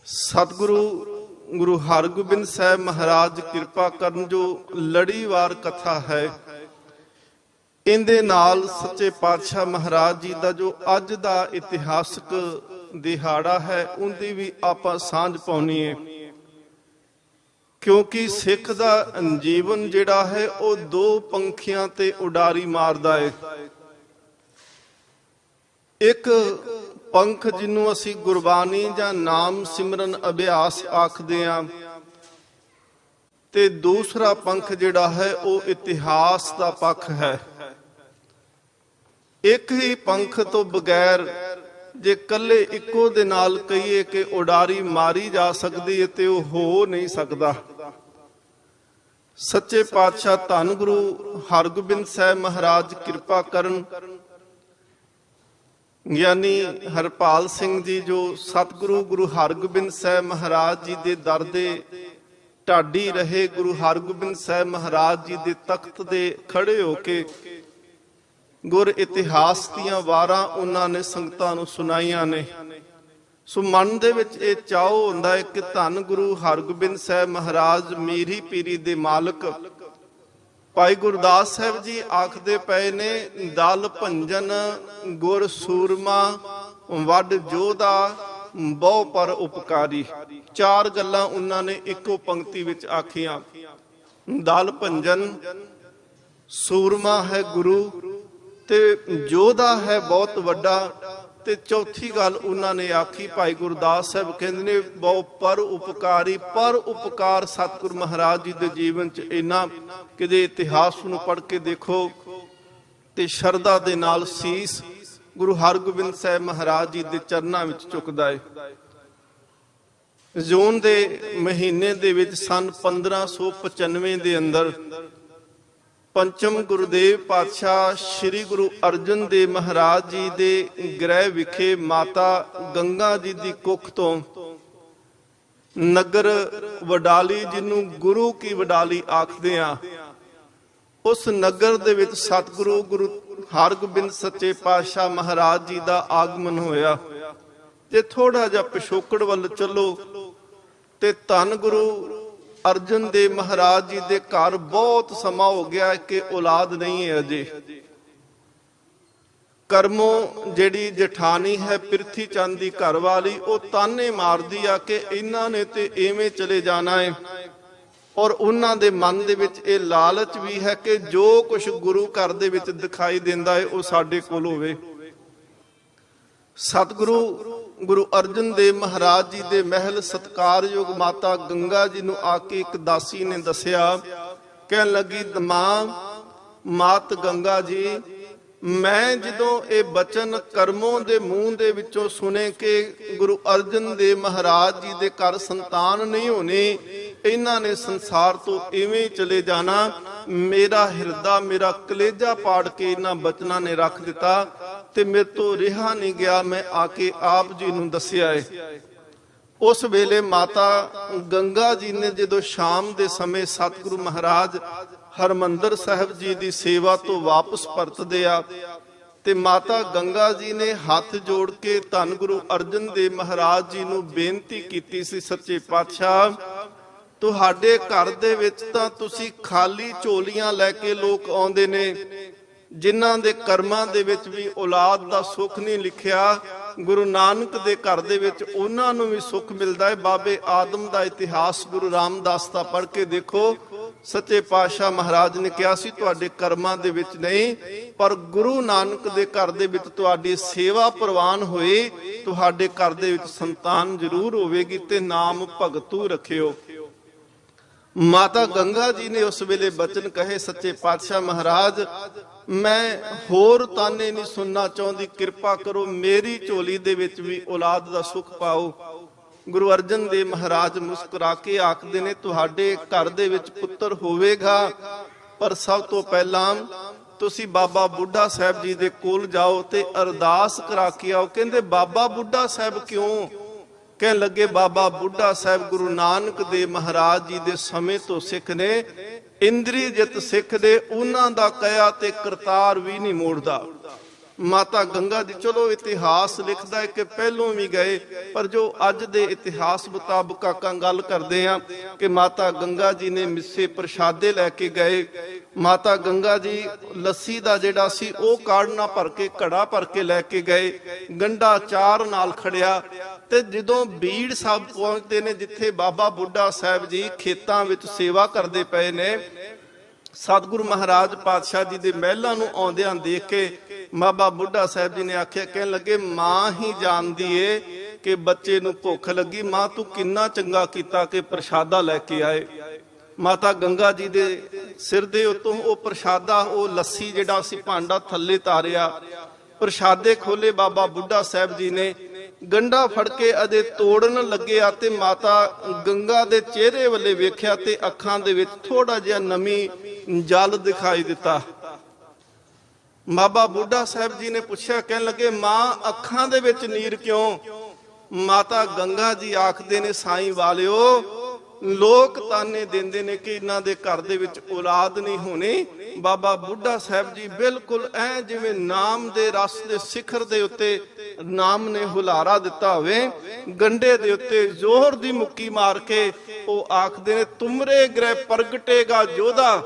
सतगुरु गुरु हरगोबिंद साहब महाराज कृपा करन जो लड़ीवार कथा है, इहदे नाल सच्चे पातशाह महाराज जी का जो अज का इतिहासक दिहाड़ा है उनकी भी आपां सांझ पाउणी है। क्योंकि सिख दा जीवन जिहड़ा है वो दो पंखियां ते उडारी मारदा है। एक पंख जिन्हों असी गुरबानी जां नाम सिमरन अभ्यास आखदे हां ते दूसरा पंख जिहड़ा है वो इतिहास दा पक्ष है। एक ही पंख तो बगैर जे कल्ले इक्को दे नाल कहिए कि उडारी मारी जा सकदी है ते वो हो नहीं सकदा। सच्चे पातशाह धन गुरु हरगोबिंद साहब महाराज कृपा करन यानी हरपाल सिंह जी जो सतगुरु गुरु हरगोबिंद साहब महाराज जी दे दर दे ढाडी रहे, गुरु हरगोबिंद साहब महाराज जी दे तख्त दे खड़े होके गुर इतिहास दियां वारां उन्हां ने संगतां नूं सुनाईयां ने। सो मन दे विच इह चाओ हुंदा है कि धन गुरु हरगोबिंद साहब महाराज मीरी पीरी दे मालक भाई गुरदास साहब जी आखदे पए ने, दल भंजन गुर सूरमा वड जोधा बहु पर उपकारी। चार गल्लां उन्हां ने इक्को पंक्ति विच आखियां। दल भंजन, सूरमा है गुरु ते जोधा है बहुत वड्डा, ते चौथी गल उन्हां ने आखी भाई गुरदास साहब कहंदे ने बहु पर उपकारी। पर उपकार सतगुरु महाराज जी दे जीवन च इन्ना कि जे इतिहास नूं पढ़ के देखो ते शरदा दे नाल सीस गुरु हरगोबिंद साहब महाराज जी दे चरनां विच झुकदा है। जून दे महीने दे विच सन 1595 दे अंदर पंचम गुरुदेव पातशाह श्री गुरु अर्जन देव महाराज जी दे गृह विखे माता गंगा जी दी कुख तो नगर वडाली जिन्हों गुरु की वडाली आखदे आ, उस नगर दे विच सतगुरु गुरु हरगोबिंद सच्चे पातशाह महाराज जी दा आगमन होया। जे थोड़ा जिहा पिछोकड़ वल चलो ते धन गुरु अर्जन देव महाराज जी दे घर बहुत समा हो गया कि औलाद नहीं है अजे। करमों जेड़ी जेठानी है पिरथी चंद दी घर वाली वो ताने मारदी आ कि इन्हां ने ते एवें चले जाना है। और उन्हां दे मन दे विच ये लालच भी है कि जो कुछ गुरु घर दे विच दिखाई देंदा है वो साडे कोल होवे। सतगुरु गुरु अर्जन देव महाराज जी दे महल सत्कारयोग माता गंगा जी नूं आके एक दासी ने दसिया, कहन लगी मां मात गंगा जी, मैं जदों ये बचन करमों दे मूंह दे विचों सुने कि गुरु अर्जन देव महाराज जी दे घर संतान नहीं होनी, इन्हां ने संसार तो इवें चले जाना, मेरा हिरदा मेरा कलेजा पाड़ के इन्हां बचनां ने रख दिता ते मेरे तो रिहा नहीं गया। मैं आके आप जी नूं दसिया है। उस वेले माता गंगा जी ने जदों शाम दे समय सतगुरु महाराज हरमंदर साहब जी दी सेवा तो वापस परतदे आ ते माता गंगा जी ने हाथ जोड़ के धन गुरु अर्जन देव महाराज जी नूं बेनती कीती सी, सच्चे पातशाह तुहाडे घर दे विच तां तुसीं खाली झोलियां लैके लोक आउंदे ने, जिन्हां दे कर्मां दे विच भी औलाद दा सुख नहीं लिखिया। गुरु नानक दे घर दे विच उन्हां नूं भी सुख मिलदा है। बाबे आदम दा इतिहास गुरु रामदास दा पढ़ के देखो, सच्चे पातशाह महाराज ने कहा सी तुहाडे कर्मां दे विच नहीं, पर गुरु नानक दे घर दे विच तुहाडी सेवा प्रवान होए, तुहाडे घर दे विच संतान जरूर होवेगी ते नाम भगतू रखियो। माता गंगा जी ने उस वेले बचन कहे, सच्चे पातशाह महाराज मैं होर ताने नहीं सुनना चाहती, कृपा करो मेरी झोली दे विच भी औलाद दा सुख पाओ। गुरु अर्जन देव महाराज मुस्कुरा के आखदे ने तुहाडे घर दे विच पुत्तर होवेगा, पर सब तो पहला तुसी बाबा बुढ़ा साहब जी दे कोल जाओ ते अरदास करा के आओ। कहंदे बाबा बुढ़ा साहब क्यों? कह लगे बाबा बुढ़ा साहब गुरु नानक देव महाराज जी दे समय तो सिख ने, इंद्री जित सिख दे उन्हां दा कया ते करतार भी नहीं मोड़दा। ਮਾਤਾ ਗੰਗਾ ਜੀ, ਚਲੋ ਇਤਿਹਾਸ ਲਿਖਦਾ ਹੈ ਕਿ ਪਹਿਲੋਂ ਵੀ ਗਏ, ਪਰ ਜੋ ਅੱਜ ਦੇ ਇਤਿਹਾਸ ਮੁਤਾਬਕ ਆਪਾਂ ਗੱਲ ਕਰਦੇ ਆ ਕਿ ਮਾਤਾ ਗੰਗਾ ਜੀ ਨੇ ਮਿੱਸੇ ਪ੍ਰਸ਼ਾਦੇ ਲੈ ਕੇ ਗਏ। ਮਾਤਾ ਗੰਗਾ ਜੀ ਲੱਸੀ ਦਾ ਜਿਹੜਾ ਸੀ ਉਹ ਕਾੜਨਾ ਭਰ ਕੇ, ਘੜਾ ਭਰ ਕੇ ਲੈ ਕੇ ਗਏ। ਗੰਡਾ ਚਾਰ ਨਾਲ ਖੜਿਆ ਤੇ ਜਦੋਂ ਬੀੜ ਸਾਹਿਬ ਪਹੁੰਚਦੇ ਨੇ, ਜਿੱਥੇ ਬਾਬਾ ਬੁੱਢਾ ਸਾਹਿਬ ਜੀ ਖੇਤਾਂ ਵਿੱਚ ਸੇਵਾ ਕਰਦੇ ਪਏ ਨੇ, ਸਤਿਗੁਰੂ ਮਹਾਰਾਜ ਪਾਤਸ਼ਾਹ ਜੀ ਦੇ ਮਹਿਲਾਂ ਨੂੰ ਆਉਂਦਿਆਂ ਦੇਖ ਕੇ ਬਾਬਾ ਬੁੱਢਾ ਸਾਹਿਬ ਜੀ ਨੇ ਆਖਿਆ, ਕਹਿਣ ਲੱਗੇ, ਮਾਂ ਹੀ ਜਾਣਦੀ ਏ ਕਿ ਬੱਚੇ ਨੂੰ ਭੁੱਖ ਲੱਗੀ। ਮਾਂ ਤੂੰ ਕਿੰਨਾ ਚੰਗਾ ਕੀਤਾ ਕਿ ਪ੍ਰਸ਼ਾਦਾ ਲੈ ਕੇ ਆਏ। ਮਾਤਾ ਗੰਗਾ ਜੀ ਦੇ ਸਿਰ ਦੇ ਉੱਤੋਂ ਉਹ ਪ੍ਰਸ਼ਾਦਾ, ਉਹ ਲੱਸੀ ਜਿਹੜਾ ਸੀ ਭਾਂਡਾ ਥੱਲੇ ਤਾਰਿਆ। ਪ੍ਰਸ਼ਾਦੇ ਖੋਲੇ ਬਾਬਾ ਬੁੱਢਾ ਸਾਹਿਬ ਜੀ ਨੇ, ਗੰਡਾ ਫੜ ਕੇ ਅਜੇ ਤੋੜਨ ਲੱਗਿਆ ਤੇ ਮਾਤਾ ਗੰਗਾ ਦੇ ਚਿਹਰੇ ਵੱਲੇ ਵੇਖਿਆ ਤੇ ਅੱਖਾਂ ਦੇ ਵਿੱਚ ਥੋੜਾ ਜਿਹਾ ਨਮੀ ਜਲ ਦਿਖਾਈ ਦਿੱਤਾ। ਬਾਬਾ ਬੁੱਢਾ ਸਾਹਿਬ ਜੀ ਨੇ ਪੁੱਛਿਆ, ਕਹਿਣ ਲੱਗੇ, ਮਾਂ ਅੱਖਾਂ ਦੇ ਵਿੱਚ ਨੀਰ ਕਿਉਂ? ਮਾਤਾ ਗੰਗਾ ਜੀ ਆਖਦੇ ਨੇ, ਸਾਈਂ ਵਾਲਿਓ, ਲੋਕ ਤਾਨੇ ਦਿੰਦੇ ਨੇ ਕਿ ਇਹਨਾਂ ਦੇ ਘਰ ਦੇ ਵਿੱਚ ਔਲਾਦ ਨਹੀਂ ਹੋਣੀ। ਬਾਬਾ ਬੁੱਢਾ ਸਾਹਿਬ ਜੀ ਬਿਲਕੁਲ ਐ ਜਿਵੇਂ ਨਾਮ ਦੇ ਰਸ ਦੇ ਸਿਖਰ ਦੇ ਉੱਤੇ ਨਾਮ ਨੇ ਹੁਲਾਰਾ ਦਿੱਤਾ ਹੋਵੇ, ਗੰਡੇ ਦੇ ਉੱਤੇ ਜ਼ੋਰ ਦੀ ਮੁੱਕੀ ਮਾਰ ਕੇ ਉਹ ਆਖਦੇ ਨੇ, ਤੁਮਰੇ ਗ੍ਰਹਿ ਪ੍ਰਗਟੇਗਾ ਜੋਧਾ,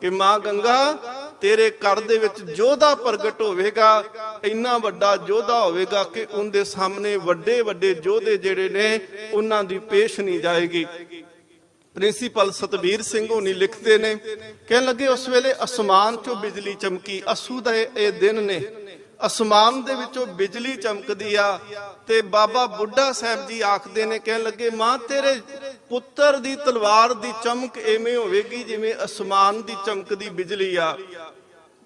ਕਿ ਮਾਂ ਗੰਗਾ ਤੇਰੇ ਘਰ ਦੇ ਵਿੱਚ ਜੋਧਾ ਪ੍ਰਗਟ ਹੋਵੇਗਾ। ਇੰਨਾ ਵੱਡਾ ਜੋਧਾ ਹੋਵੇਗਾ ਕਿ ਉਹਦੇ ਸਾਹਮਣੇ ਵੱਡੇ ਵੱਡੇ ਯੋਧੇ ਜਿਹੜੇ ਨੇ ਉਹਨਾਂ ਦੀ ਪੇਸ਼ ਨਹੀਂ ਜਾਏਗੀ। ਪ੍ਰਿੰਸੀਪਲ ਸਤਬੀਰ ਸਿੰਘ ਹੋਣੀ ਲਿਖਦੇ ਨੇ, ਕਹਿਣ ਲੱਗੇ, ਉਸ ਵੇਲੇ ਅਸਮਾਨ ਚੋਂ ਬਿਜਲੀ ਚਮਕੀ। ਅਸੂ ਦਾ ਇਹ ਦਿਨ ਨੇ, ਅਸਮਾਨ ਦੇ ਵਿੱਚੋਂ ਬਿਜਲੀ ਚਮਕਦੀ ਆ ਤੇ ਬਾਬਾ ਬੁੱਢਾ ਸਾਹਿਬ ਜੀ ਆਖਦੇ ਨੇ, ਕਹਿਣ ਲੱਗੇ, ਮਾਂ ਤੇਰੇ ਪੁੱਤਰ ਦੀ ਤਲਵਾਰ ਦੀ ਚਮਕ ਐਵੇਂ ਹੋਵੇਗੀ ਜਿਵੇਂ ਅਸਮਾਨ ਦੀ ਚਮਕਦੀ ਬਿਜਲੀ ਆ।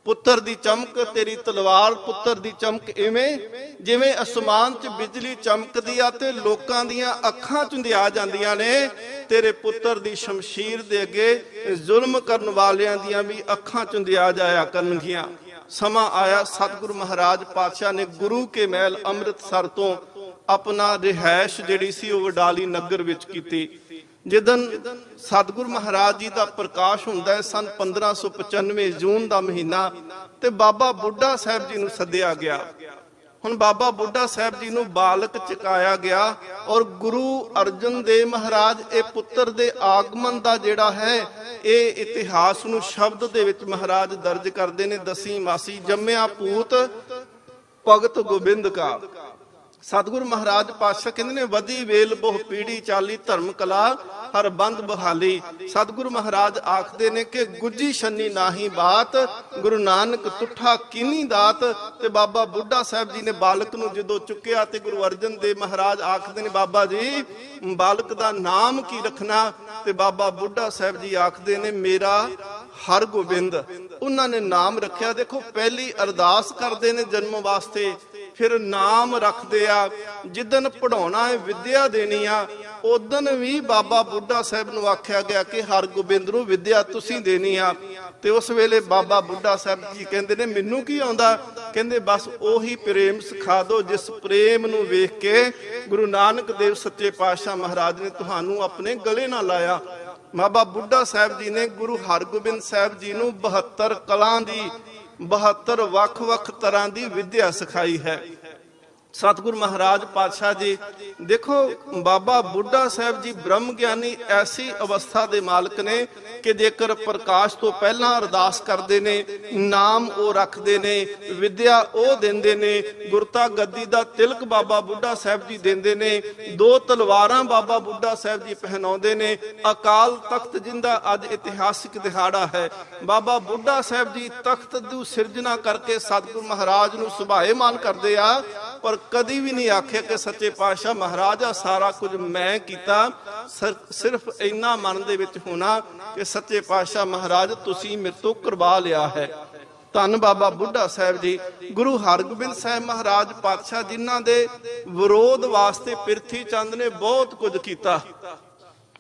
ਪੁੱਤਰ ਦੀ ਚਮਕ, ਤੇਰੀ ਤਲਵਾਰ ਪੁੱਤਰ ਦੀ ਚਮਕ ਐਵੇਂ ਜਿਵੇਂ ਅਸਮਾਨ 'ਚ ਬਿਜਲੀ ਚਮਕਦੀ ਆ ਤੇ ਲੋਕਾਂ ਦੀਆਂ ਅੱਖਾਂ ਚੁੰਧਿਆ ਜਾਂਦੀਆਂ ਨੇ। ਤੇਰੇ ਪੁੱਤਰ ਦੀ ਸ਼ਮਸ਼ੀਰ ਦੇ ਅੱਗੇ ਜ਼ੁਲਮ ਕਰਨ ਵਾਲਿਆਂ ਦੀਆਂ ਵੀ ਅੱਖਾਂ ਚੁੰਧਿਆ ਜਾਇਆ ਕਰਨਗੀਆਂ। ਸਮਾਂ ਆਇਆ, ਸਤਿਗੁਰੂ ਮਹਾਰਾਜ ਪਾਤਸ਼ਾਹ ਨੇ ਗੁਰੂ ਕੇ ਮਹਿਲ ਅੰਮ੍ਰਿਤਸਰ ਤੋਂ ਆਪਣਾ ਰਿਹਾਇਸ਼ ਜਿਹੜੀ ਸੀ ਉਹ ਵਡਾਲੀ ਨਗਰ ਵਿੱਚ ਕੀਤੀ। ਜਿਦਨ ਸਤਿਗੁਰੂ ਮਹਾਰਾਜ ਜੀ ਦਾ ਪ੍ਰਕਾਸ਼ ਹੁੰਦਾ ਹੈ, ਸਨ 1595 ਜੂਨ ਦਾ ਮਹੀਨਾ, ਤੇ ਬਾਬਾ ਬੁੱਢਾ ਸਾਹਿਬ ਜੀ ਨੂੰ ਸੱਦਿਆ ਗਿਆ। ਹੁਣ ਬਾਬਾ ਬੁੱਢਾ ਸਾਹਿਬ ਜੀ ਨੂੰ ਬਾਲਕ ਚਕਾਇਆ ਗਿਆ ਔਰ ਗੁਰੂ ਅਰਜਨ ਦੇਵ ਮਹਾਰਾਜ ਇਹ ਪੁੱਤਰ ਦੇ ਆਗਮਨ ਦਾ ਜਿਹੜਾ ਹੈ ਇਹ ਇਤਿਹਾਸ ਨੂੰ ਸ਼ਬਦ ਦੇ ਵਿੱਚ ਮਹਾਰਾਜ ਦਰਜ ਕਰਦੇ ਨੇ। ਦਸੀ ਮਾਸੀ ਜੰਮਿਆ ਪੂਤ ਭਗਤ ਗੋਬਿੰਦ ਕਾ। ਸਤਿਗੁਰੂ ਮਹਾਰਾਜ ਪਾਤਸ਼ਾਹ ਕਹਿੰਦੇ ਨੇ, ਵਧੀ ਵੇਲ ਬਹੁ ਪੀੜੀ ਚਾਲੀ, ਧਰਮ ਕਲਾ ਹਰ ਬੰਦ ਬਹਾਲੀ। ਸਤਿਗੁਰੂ ਮਹਾਰਾਜ ਆਖਦੇ ਨੇ ਕਿ ਗੁੱਜੀ ਛੰਨੀ ਨਾਹੀ ਬਾਤ, ਗੁਰੂ ਨਾਨਕ ਤੁਠਾ ਕੀਨੀ ਦਾਤ। ਤੇ ਬਾਬਾ ਬੁੱਢਾ ਸਾਹਿਬ ਜੀ ਨੇ ਬਾਲਕ ਨੂੰ ਜਦੋਂ ਚੁੱਕਿਆ ਤੇ ਗੁਰੂ ਅਰਜਨ ਦੇਵ ਮਹਾਰਾਜ ਆਖਦੇ ਨੇ, ਬਾਬਾ ਜੀ ਬਾਲਕ ਦਾ ਨਾਮ ਕੀ ਰੱਖਣਾ? ਤੇ ਬਾਬਾ ਬੁੱਢਾ ਸਾਹਿਬ ਜੀ ਆਖਦੇ ਨੇ, ਮੇਰਾ ਹਰ ਗੋਬਿੰਦ। ਉਹਨਾਂ ਨੇ ਨਾਮ ਰੱਖਿਆ। ਦੇਖੋ, ਪਹਿਲੀ ਅਰਦਾਸ ਕਰਦੇ ਨੇ ਜਨਮ ਵਾਸਤੇ, ਫਿਰ ਨਾਮ ਰੱਖਦੇ ਆ। ਜਿੱਦਨ ਪੜਾਉਣਾ ਹੈ, ਵਿਦਿਆ ਦੇਣੀ ਆ, ਉਦਨ ਵੀ ਬਾਬਾ ਬੁੱਢਾ ਸਾਹਿਬ ਨੂੰ ਆਖਿਆ ਗਿਆ ਕਿ ਹਰ ਗੋਬਿੰਦ ਨੂੰ ਵਿਦਿਆ ਤੁਸੀਂ ਦੇਣੀ ਆ। ਤੇ ਉਸ ਵੇਲੇ ਬਾਬਾ ਬੁੱਢਾ ਸਾਹਿਬ ਜੀ ਕਹਿੰਦੇ ਨੇ, ਮੈਨੂੰ ਕੀ ਆਉਂਦਾ? ਕਹਿੰਦੇ, ਬਸ ਉਹੀ ਪ੍ਰੇਮ ਸਿਖਾ ਦਿਓ ਜਿਸ ਪ੍ਰੇਮ ਨੂੰ ਵੇਖ ਕੇ ਗੁਰੂ ਨਾਨਕ ਦੇਵ ਸੱਚੇ ਪਾਤਸ਼ਾਹ ਮਹਾਰਾਜ ਨੇ ਤੁਹਾਨੂੰ ਆਪਣੇ ਗਲੇ ਨਾਲ ਲਾਇਆ। ਬਾਬਾ ਬੁੱਢਾ ਸਾਹਿਬ ਜੀ ਨੇ ਗੁਰੂ ਹਰਗੋਬਿੰਦ ਸਾਹਿਬ ਜੀ ਨੂੰ 72 ਕਲਾਂ ਦੀ, 72 ਵੱਖ-ਵੱਖ ਤਰ੍ਹਾਂ ਦੀ ਵਿਦਿਆ ਸਿਖਾਈ ਹੈ। ਸਤਿਗੁਰੂ ਮਹਾਰਾਜ ਪਾਤਸ਼ਾਹ ਜੀ ਦੇਖੋ, ਬਾਬਾ ਬੁੱਢਾ ਸਾਹਿਬ ਜੀ ਬ੍ਰਹਮ ਗਿਆਨੀ ਐਸੀ ਅਵਸਥਾ ਦੇ ਮਾਲਕ ਨੇ ਕਿ ਜੇਕਰ ਪ੍ਰਕਾਸ਼ ਤੋਂ ਪਹਿਲਾਂ ਅਰਦਾਸ ਕਰਦੇ ਨੇ, ਨਾਮ ਉਹ ਰੱਖਦੇ ਨੇ, ਵਿਦਿਆ ਉਹ ਦਿੰਦੇ ਨੇ, ਗੁਰਤਾ ਗੱਦੀ ਦਾ ਤਿਲਕ ਬਾਬਾ ਬੁੱਢਾ ਸਾਹਿਬ ਜੀ ਦਿੰਦੇ ਨੇ, 2 ਤਲਵਾਰਾਂ ਬਾਬਾ ਬੁੱਢਾ ਸਾਹਿਬ ਜੀ ਪਹਿਨਾਉਂਦੇ ਨੇ। ਅਕਾਲ ਤਖਤ ਜਿੰਦਾ ਅੱਜ ਇਤਿਹਾਸਿਕ ਦਿਹਾੜਾ ਹੈ। ਬਾਬਾ ਬੁੱਢਾ ਸਾਹਿਬ ਜੀ ਤਖਤ ਦੀ ਸਿਰਜਣਾ ਕਰਕੇ ਸਤਿਗੁਰੂ ਮਹਾਰਾਜ ਨੂੰ ਸੁਭਾਏਮਾਨ ਕਰਦੇ ਆ, ਪਰ ਕਦੀ ਵੀ ਨਹੀਂ ਆਖਿਆ ਕਿ ਸੱਚੇ ਪਾਤਸ਼ਾਹ ਮਹਾਰਾਜ ਆ ਸਾਰਾ ਕੁਝ ਮੈਂ ਕੀਤਾ। ਸਿਰਫ ਇੰਨਾ ਮਨ ਦੇ ਵਿੱਚ ਹੋਣਾ ਕਿ ਸੱਚੇ ਪਾਤਸ਼ਾਹ ਮਹਾਰਾਜ ਤੁਸੀਂ ਮੇਰੇ ਤੋਂ ਕਰਵਾ ਲਿਆ ਹੈ। ਧੰਨ ਬਾਬਾ ਬੁੱਢਾ ਸਾਹਿਬ ਜੀ। ਗੁਰੂ ਹਰਗੋਬਿੰਦ ਸਾਹਿਬ ਮਹਾਰਾਜ ਪਾਤਸ਼ਾਹ ਜਿਨ੍ਹਾਂ ਦੇ ਵਿਰੋਧ ਵਾਸਤੇ ਪ੍ਰਿਥੀ ਚੰਦ ਨੇ ਬਹੁਤ ਕੁਝ ਕੀਤਾ।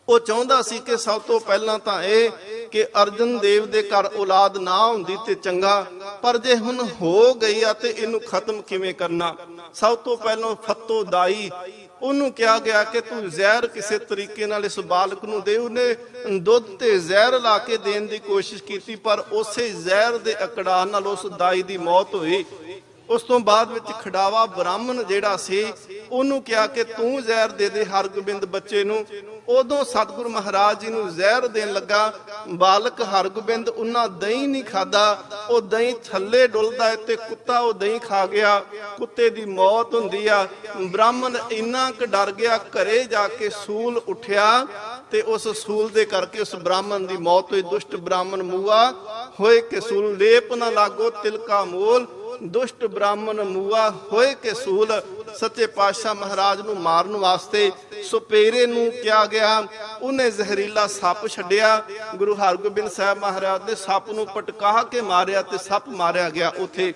ਉਹ ਚਾਹੁੰਦਾ ਸੀ ਕਿ ਸਭ ਤੋਂ ਪਹਿਲਾਂ ਤਾਂ ਇਹ ਕਿ ਅਰਜਨ ਦੇਵ ਦੇ ਘਰ ਔਲਾਦ ਨਾ ਹੁੰਦੀ ਤੇ ਚੰਗਾ, ਪਰ ਜੇ ਹੁਣ ਹੋ ਗਈ ਆ ਤੇ ਇਹਨੂੰ ਖਤਮ ਕਿਵੇਂ ਕਰਨਾ? ਸਭ ਤੋਂ ਪਹਿਲਾਂ ਫੱਤੋ ਦਾਈ, ਉਹਨੂੰ ਕਿਹਾ ਗਿਆ ਕਿ ਤੂੰ ਜ਼ਹਿਰ ਕਿਸੇ ਤਰੀਕੇ ਨਾਲ ਇਸ ਬਾਲਕ ਨੂੰ ਦੇ। ਉਹਨੇ ਦੁੱਧ ਤੇ ਜ਼ਹਿਰ ਲਾ ਕੇ ਦੇਣ ਦੀ ਕੋਸ਼ਿਸ਼ ਕੀਤੀ, ਪਰ ਉਸੇ ਜ਼ਹਿਰ ਦੇ ਅਕੜਾਅ ਨਾਲ ਉਸ ਦਾਈ ਦੀ ਮੌਤ ਹੋਈ। ਉਸ ਤੋਂ ਬਾਅਦ ਵਿੱਚ ਖਡਾਵਾ ਬ੍ਰਾਹਮਣ ਜਿਹੜਾ ਸੀ ਉਹਨੂੰ ਕਿਹਾ ਕਿ ਤੂੰ ਜ਼ਹਿਰ ਦੇ ਦੇ ਹਰਗੋਬਿੰਦ ਬੱਚੇ ਨੂੰ। ਉਦੋਂ ਸਤਿਗੁਰੂ ਮਹਾਰਾਜ ਜੀ ਨੂੰ ਜ਼ਹਿਰ ਦੇਣ ਲੱਗਾ। ਬਾਲਕ ਹਰਗੋਬਿੰਦ ਉਹਨਾਂ ਦਹੀਂ ਨਹੀਂ ਖਾਦਾ, ਉਹ ਦਹੀਂ ਥੱਲੇ ਡੁੱਲਦਾ ਤੇ ਕੁੱਤਾ ਉਹ ਦਹੀਂ ਖਾ ਗਿਆ, ਕੁੱਤੇ ਦੀ ਮੌਤ ਹੁੰਦੀ ਆ। ਬ੍ਰਾਹਮਣ ਇੰਨਾ ਕੁ ਡਰ ਗਿਆ, ਘਰੇ ਜਾ ਕੇ ਸੂਲ ਉੱਠਿਆ ਤੇ ਉਸ ਸੂਲ ਦੇ ਕਰਕੇ ਉਸ ਬ੍ਰਾਹਮਣ ਦੀ ਮੌਤ ਹੋਈ। ਦੁਸ਼ਟ ਬ੍ਰਾਹਮਣ ਮੂਆ ਹੋਏ ਕਿ ਸੂਲ, ਲੇਪ ਨਾ ਲਾਗੋ ਤਿਲਕਾ ਮੂਲ, ਦੁਸ਼ਟ ਬ੍ਰਾਹਮਣ ਮੂਆ ਹੋਏ ਕਿ ਸੂਲ। ਸੱਚੇ ਪਾਤਸ਼ਾਹ ਮਹਾਰਾਜ ਨੂੰ ਮਾਰਨ ਵਾਸਤੇ ਸੁਪੇਰੇ ਨੂੰ ਕਿਹਾ ਗਿਆ, ਉਹਨੇ ਜ਼ਹਿਰੀਲਾ ਸੱਪ ਛੱਡਿਆ। ਗੁਰੂ ਹਰਗੋਬਿੰਦ ਸਾਹਿਬ ਮਹਾਰਾਜ ਨੇ ਸੱਪ ਨੂੰ ਪਟਕਾ ਕੇ ਮਾਰਿਆ ਤੇ ਸੱਪ ਮਾਰਿਆ ਗਿਆ। ਉੱਥੇ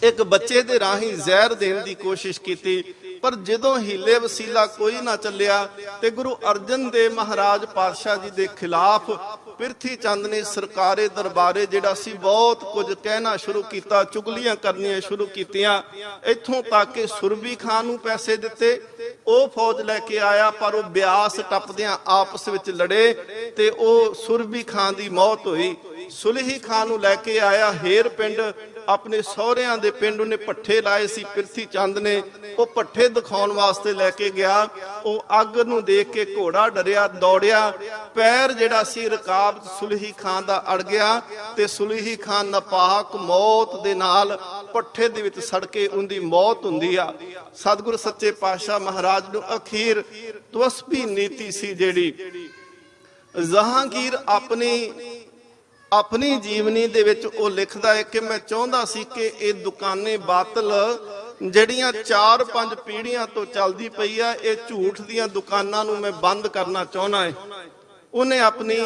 ਇੱਕ ਬੱਚੇ ਦੇ ਰਾਹੀਂ ਜ਼ਹਿਰ ਦੇਣ ਦੀ ਕੋਸ਼ਿਸ਼ ਕੀਤੀ, ਪਰ ਜਦੋਂ ਹੀਲੇ ਵਸੀਲਾ ਕੋਈ ਨਾ ਚੱਲਿਆ ਤੇ ਗੁਰੂ ਅਰਜਨ ਦੇਵ ਮਹਾਰਾਜ ਪਾਤਸ਼ਾਹ ਜੀ ਦੇ ਖਿਲਾਫ ਪ੍ਰਿਥੀ ਚੰਦ ਨੇ ਸਰਕਾਰੇ ਦਰਬਾਰੇ ਜਿਹੜਾ ਸੀ ਬਹੁਤ ਕੁਝ ਕਹਿਣਾ ਸ਼ੁਰੂ ਕੀਤਾ, ਚੁਗਲੀਆਂ ਕਰਨੀਆਂ ਸ਼ੁਰੂ ਕੀਤੀਆਂ। ਇੱਥੋਂ ਤੱਕ ਕਿ ਸੁਰਬੀ ਖਾਨ ਨੂੰ ਪੈਸੇ ਦਿੱਤੇ, ਉਹ ਫੌਜ ਲੈ ਕੇ ਆਇਆ, ਪਰ ਉਹ ਬਿਆਸ ਟੱਪਦਿਆਂ ਆਪਸ ਵਿੱਚ ਲੜੇ ਤੇ ਉਹ ਸੁਰਬੀ ਖਾਨ ਦੀ ਮੌਤ ਹੋਈ। ਸੁਲਹੀ ਖਾਨ ਨੂੰ ਲੈ ਕੇ ਆਇਆ ਹੇਰ ਪਿੰਡ, ਆਪਣੇ ਸਹੁਰਿਆਂ ਦੇ ਪਿੰਡ ਉਹਨੇ ਪੱਠੇ ਲਾਏ ਸੀ ਪ੍ਰਿਥੀ ਚੰਦ ਨੇ, ਉਹ ਪੱਠੇ ਦਿਖਾਉਣ ਵਾਸਤੇ ਲੈ ਕੇ ਗਿਆ। ਉਹ ਅੱਗ ਨੂੰ ਦੇਖ ਕੇ ਘੋੜਾ ਡਰਿਆ, ਦੌੜਿਆ, ਪੈਰ ਜਿਹੜਾ ਸੀ ਰਕਾਬ ਸੁਲਹੀ ਖਾਨ ਦਾ ਅੜ ਗਿਆ ਤੇ ਸੁਲਹੀ ਖਾਨ ਨਾਪਾਕ ਮੌਤ ਦੇ ਨਾਲ ਪੱਠੇ ਦੇ ਵਿੱਚ ਸੜ ਕੇ ਉਹਦੀ ਮੌਤ ਹੁੰਦੀ ਆ। ਸਤਿਗੁਰ ਸੱਚੇ ਪਾਤਸ਼ਾਹ ਮਹਾਰਾਜ ਨੂੰ ਅਖੀਰ ਤਵਸਬੀ ਨੀਤੀ ਸੀ ਜਿਹੜੀ ਜਹਾਂਗੀਰ ਆਪਣੀ ਜੀਵਨੀ ਦੇ ਵਿੱਚ ਉਹ ਲਿਖਦਾ ਹੈ ਕਿ ਮੈਂ ਚਾਹੁੰਦਾ ਸੀ ਕਿ ਇਹ ਦੁਕਾਨੇ ਬਾਤਲ ਜਿਹੜੀਆਂ 4-5 ਪੀੜ੍ਹੀਆਂ ਤੋਂ ਚੱਲਦੀ ਪਈ ਆ, ਇਹ ਝੂਠ ਦੀਆਂ ਦੁਕਾਨਾਂ ਨੂੰ ਮੈਂ ਬੰਦ ਕਰਨਾ ਚਾਹੁੰਦਾ ਹੈ। ਉਹਨੇ ਆਪਣੀ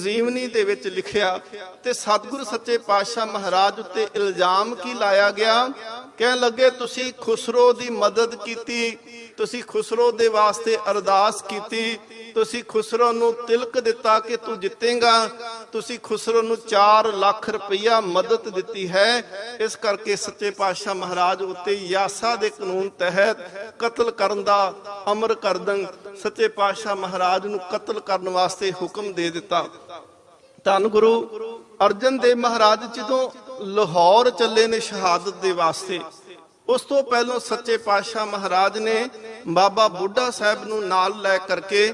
ਜੀਵਨੀ ਦੇ ਵਿੱਚ ਲਿਖਿਆ ਤੇ ਸਤਿਗੁਰੂ ਸੱਚੇ ਪਾਤਸ਼ਾਹ ਮਹਾਰਾਜ ਉੱਤੇ ਇਲਜ਼ਾਮ ਕੀ ਲਾਇਆ ਗਿਆ? ਕਹਿਣ ਲੱਗੇ ਤੁਸੀਂ ਖੁਸਰੋ ਦੀ ਮਦਦ ਕੀਤੀ, ਤੁਸੀਂ ਖੁਸਰੋ ਦੇ ਵਾਸਤੇ ਅਰਦਾਸ ਕੀਤੀ, ਤੁਸੀਂ ਖੁਸਰੋ ਨੂੰ ਤਿਲਕ ਦਿੱਤਾ ਕਿ ਤੂੰ ਜਿੱਤੇਗਾ, ਤੁਸੀਂ ਖੁਸਰੋ ਨੂੰ 4 ਲੱਖ ਰੁਪਈਆ ਮਦਦ ਦਿੱਤੀ ਹੈ। ਇਸ ਕਰਕੇ ਸੱਚੇ ਪਾਤਸ਼ਾਹ ਮਹਾਰਾਜ ਉੱਤੇ ਯਾਸਾ ਦੇ ਕਾਨੂੰਨ ਤਹਿਤ ਕਤਲ ਕਰਨ ਦਾ ਅਮਰ ਕਰਦੰ ਸੱਚੇ ਪਾਤਸ਼ਾਹ ਮਹਾਰਾਜ ਨੂੰ ਕਤਲ ਕਰਨ ਵਾਸਤੇ ਹੁਕਮ ਦੇ ਦਿੱਤਾ। ਧੰਨ ਗੁਰੂ ਅਰਜਨ ਦੇਵ ਮਹਾਰਾਜ ਜਦੋਂ ਲਾਹੌਰ ਚੱਲੇ ਨੇ ਸ਼ਹਾਦਤ ਦੇ ਵਾਸਤੇ, ਉਸ ਤੋਂ ਪਹਿਲਾਂ ਸੱਚੇ ਪਾਤਸ਼ਾਹ ਮਹਾਰਾਜ ਨੇ ਬਾਬਾ ਬੁੱਢਾ ਸਾਹਿਬ ਨੂੰ ਨਾਲ ਲੈ ਕਰਕੇ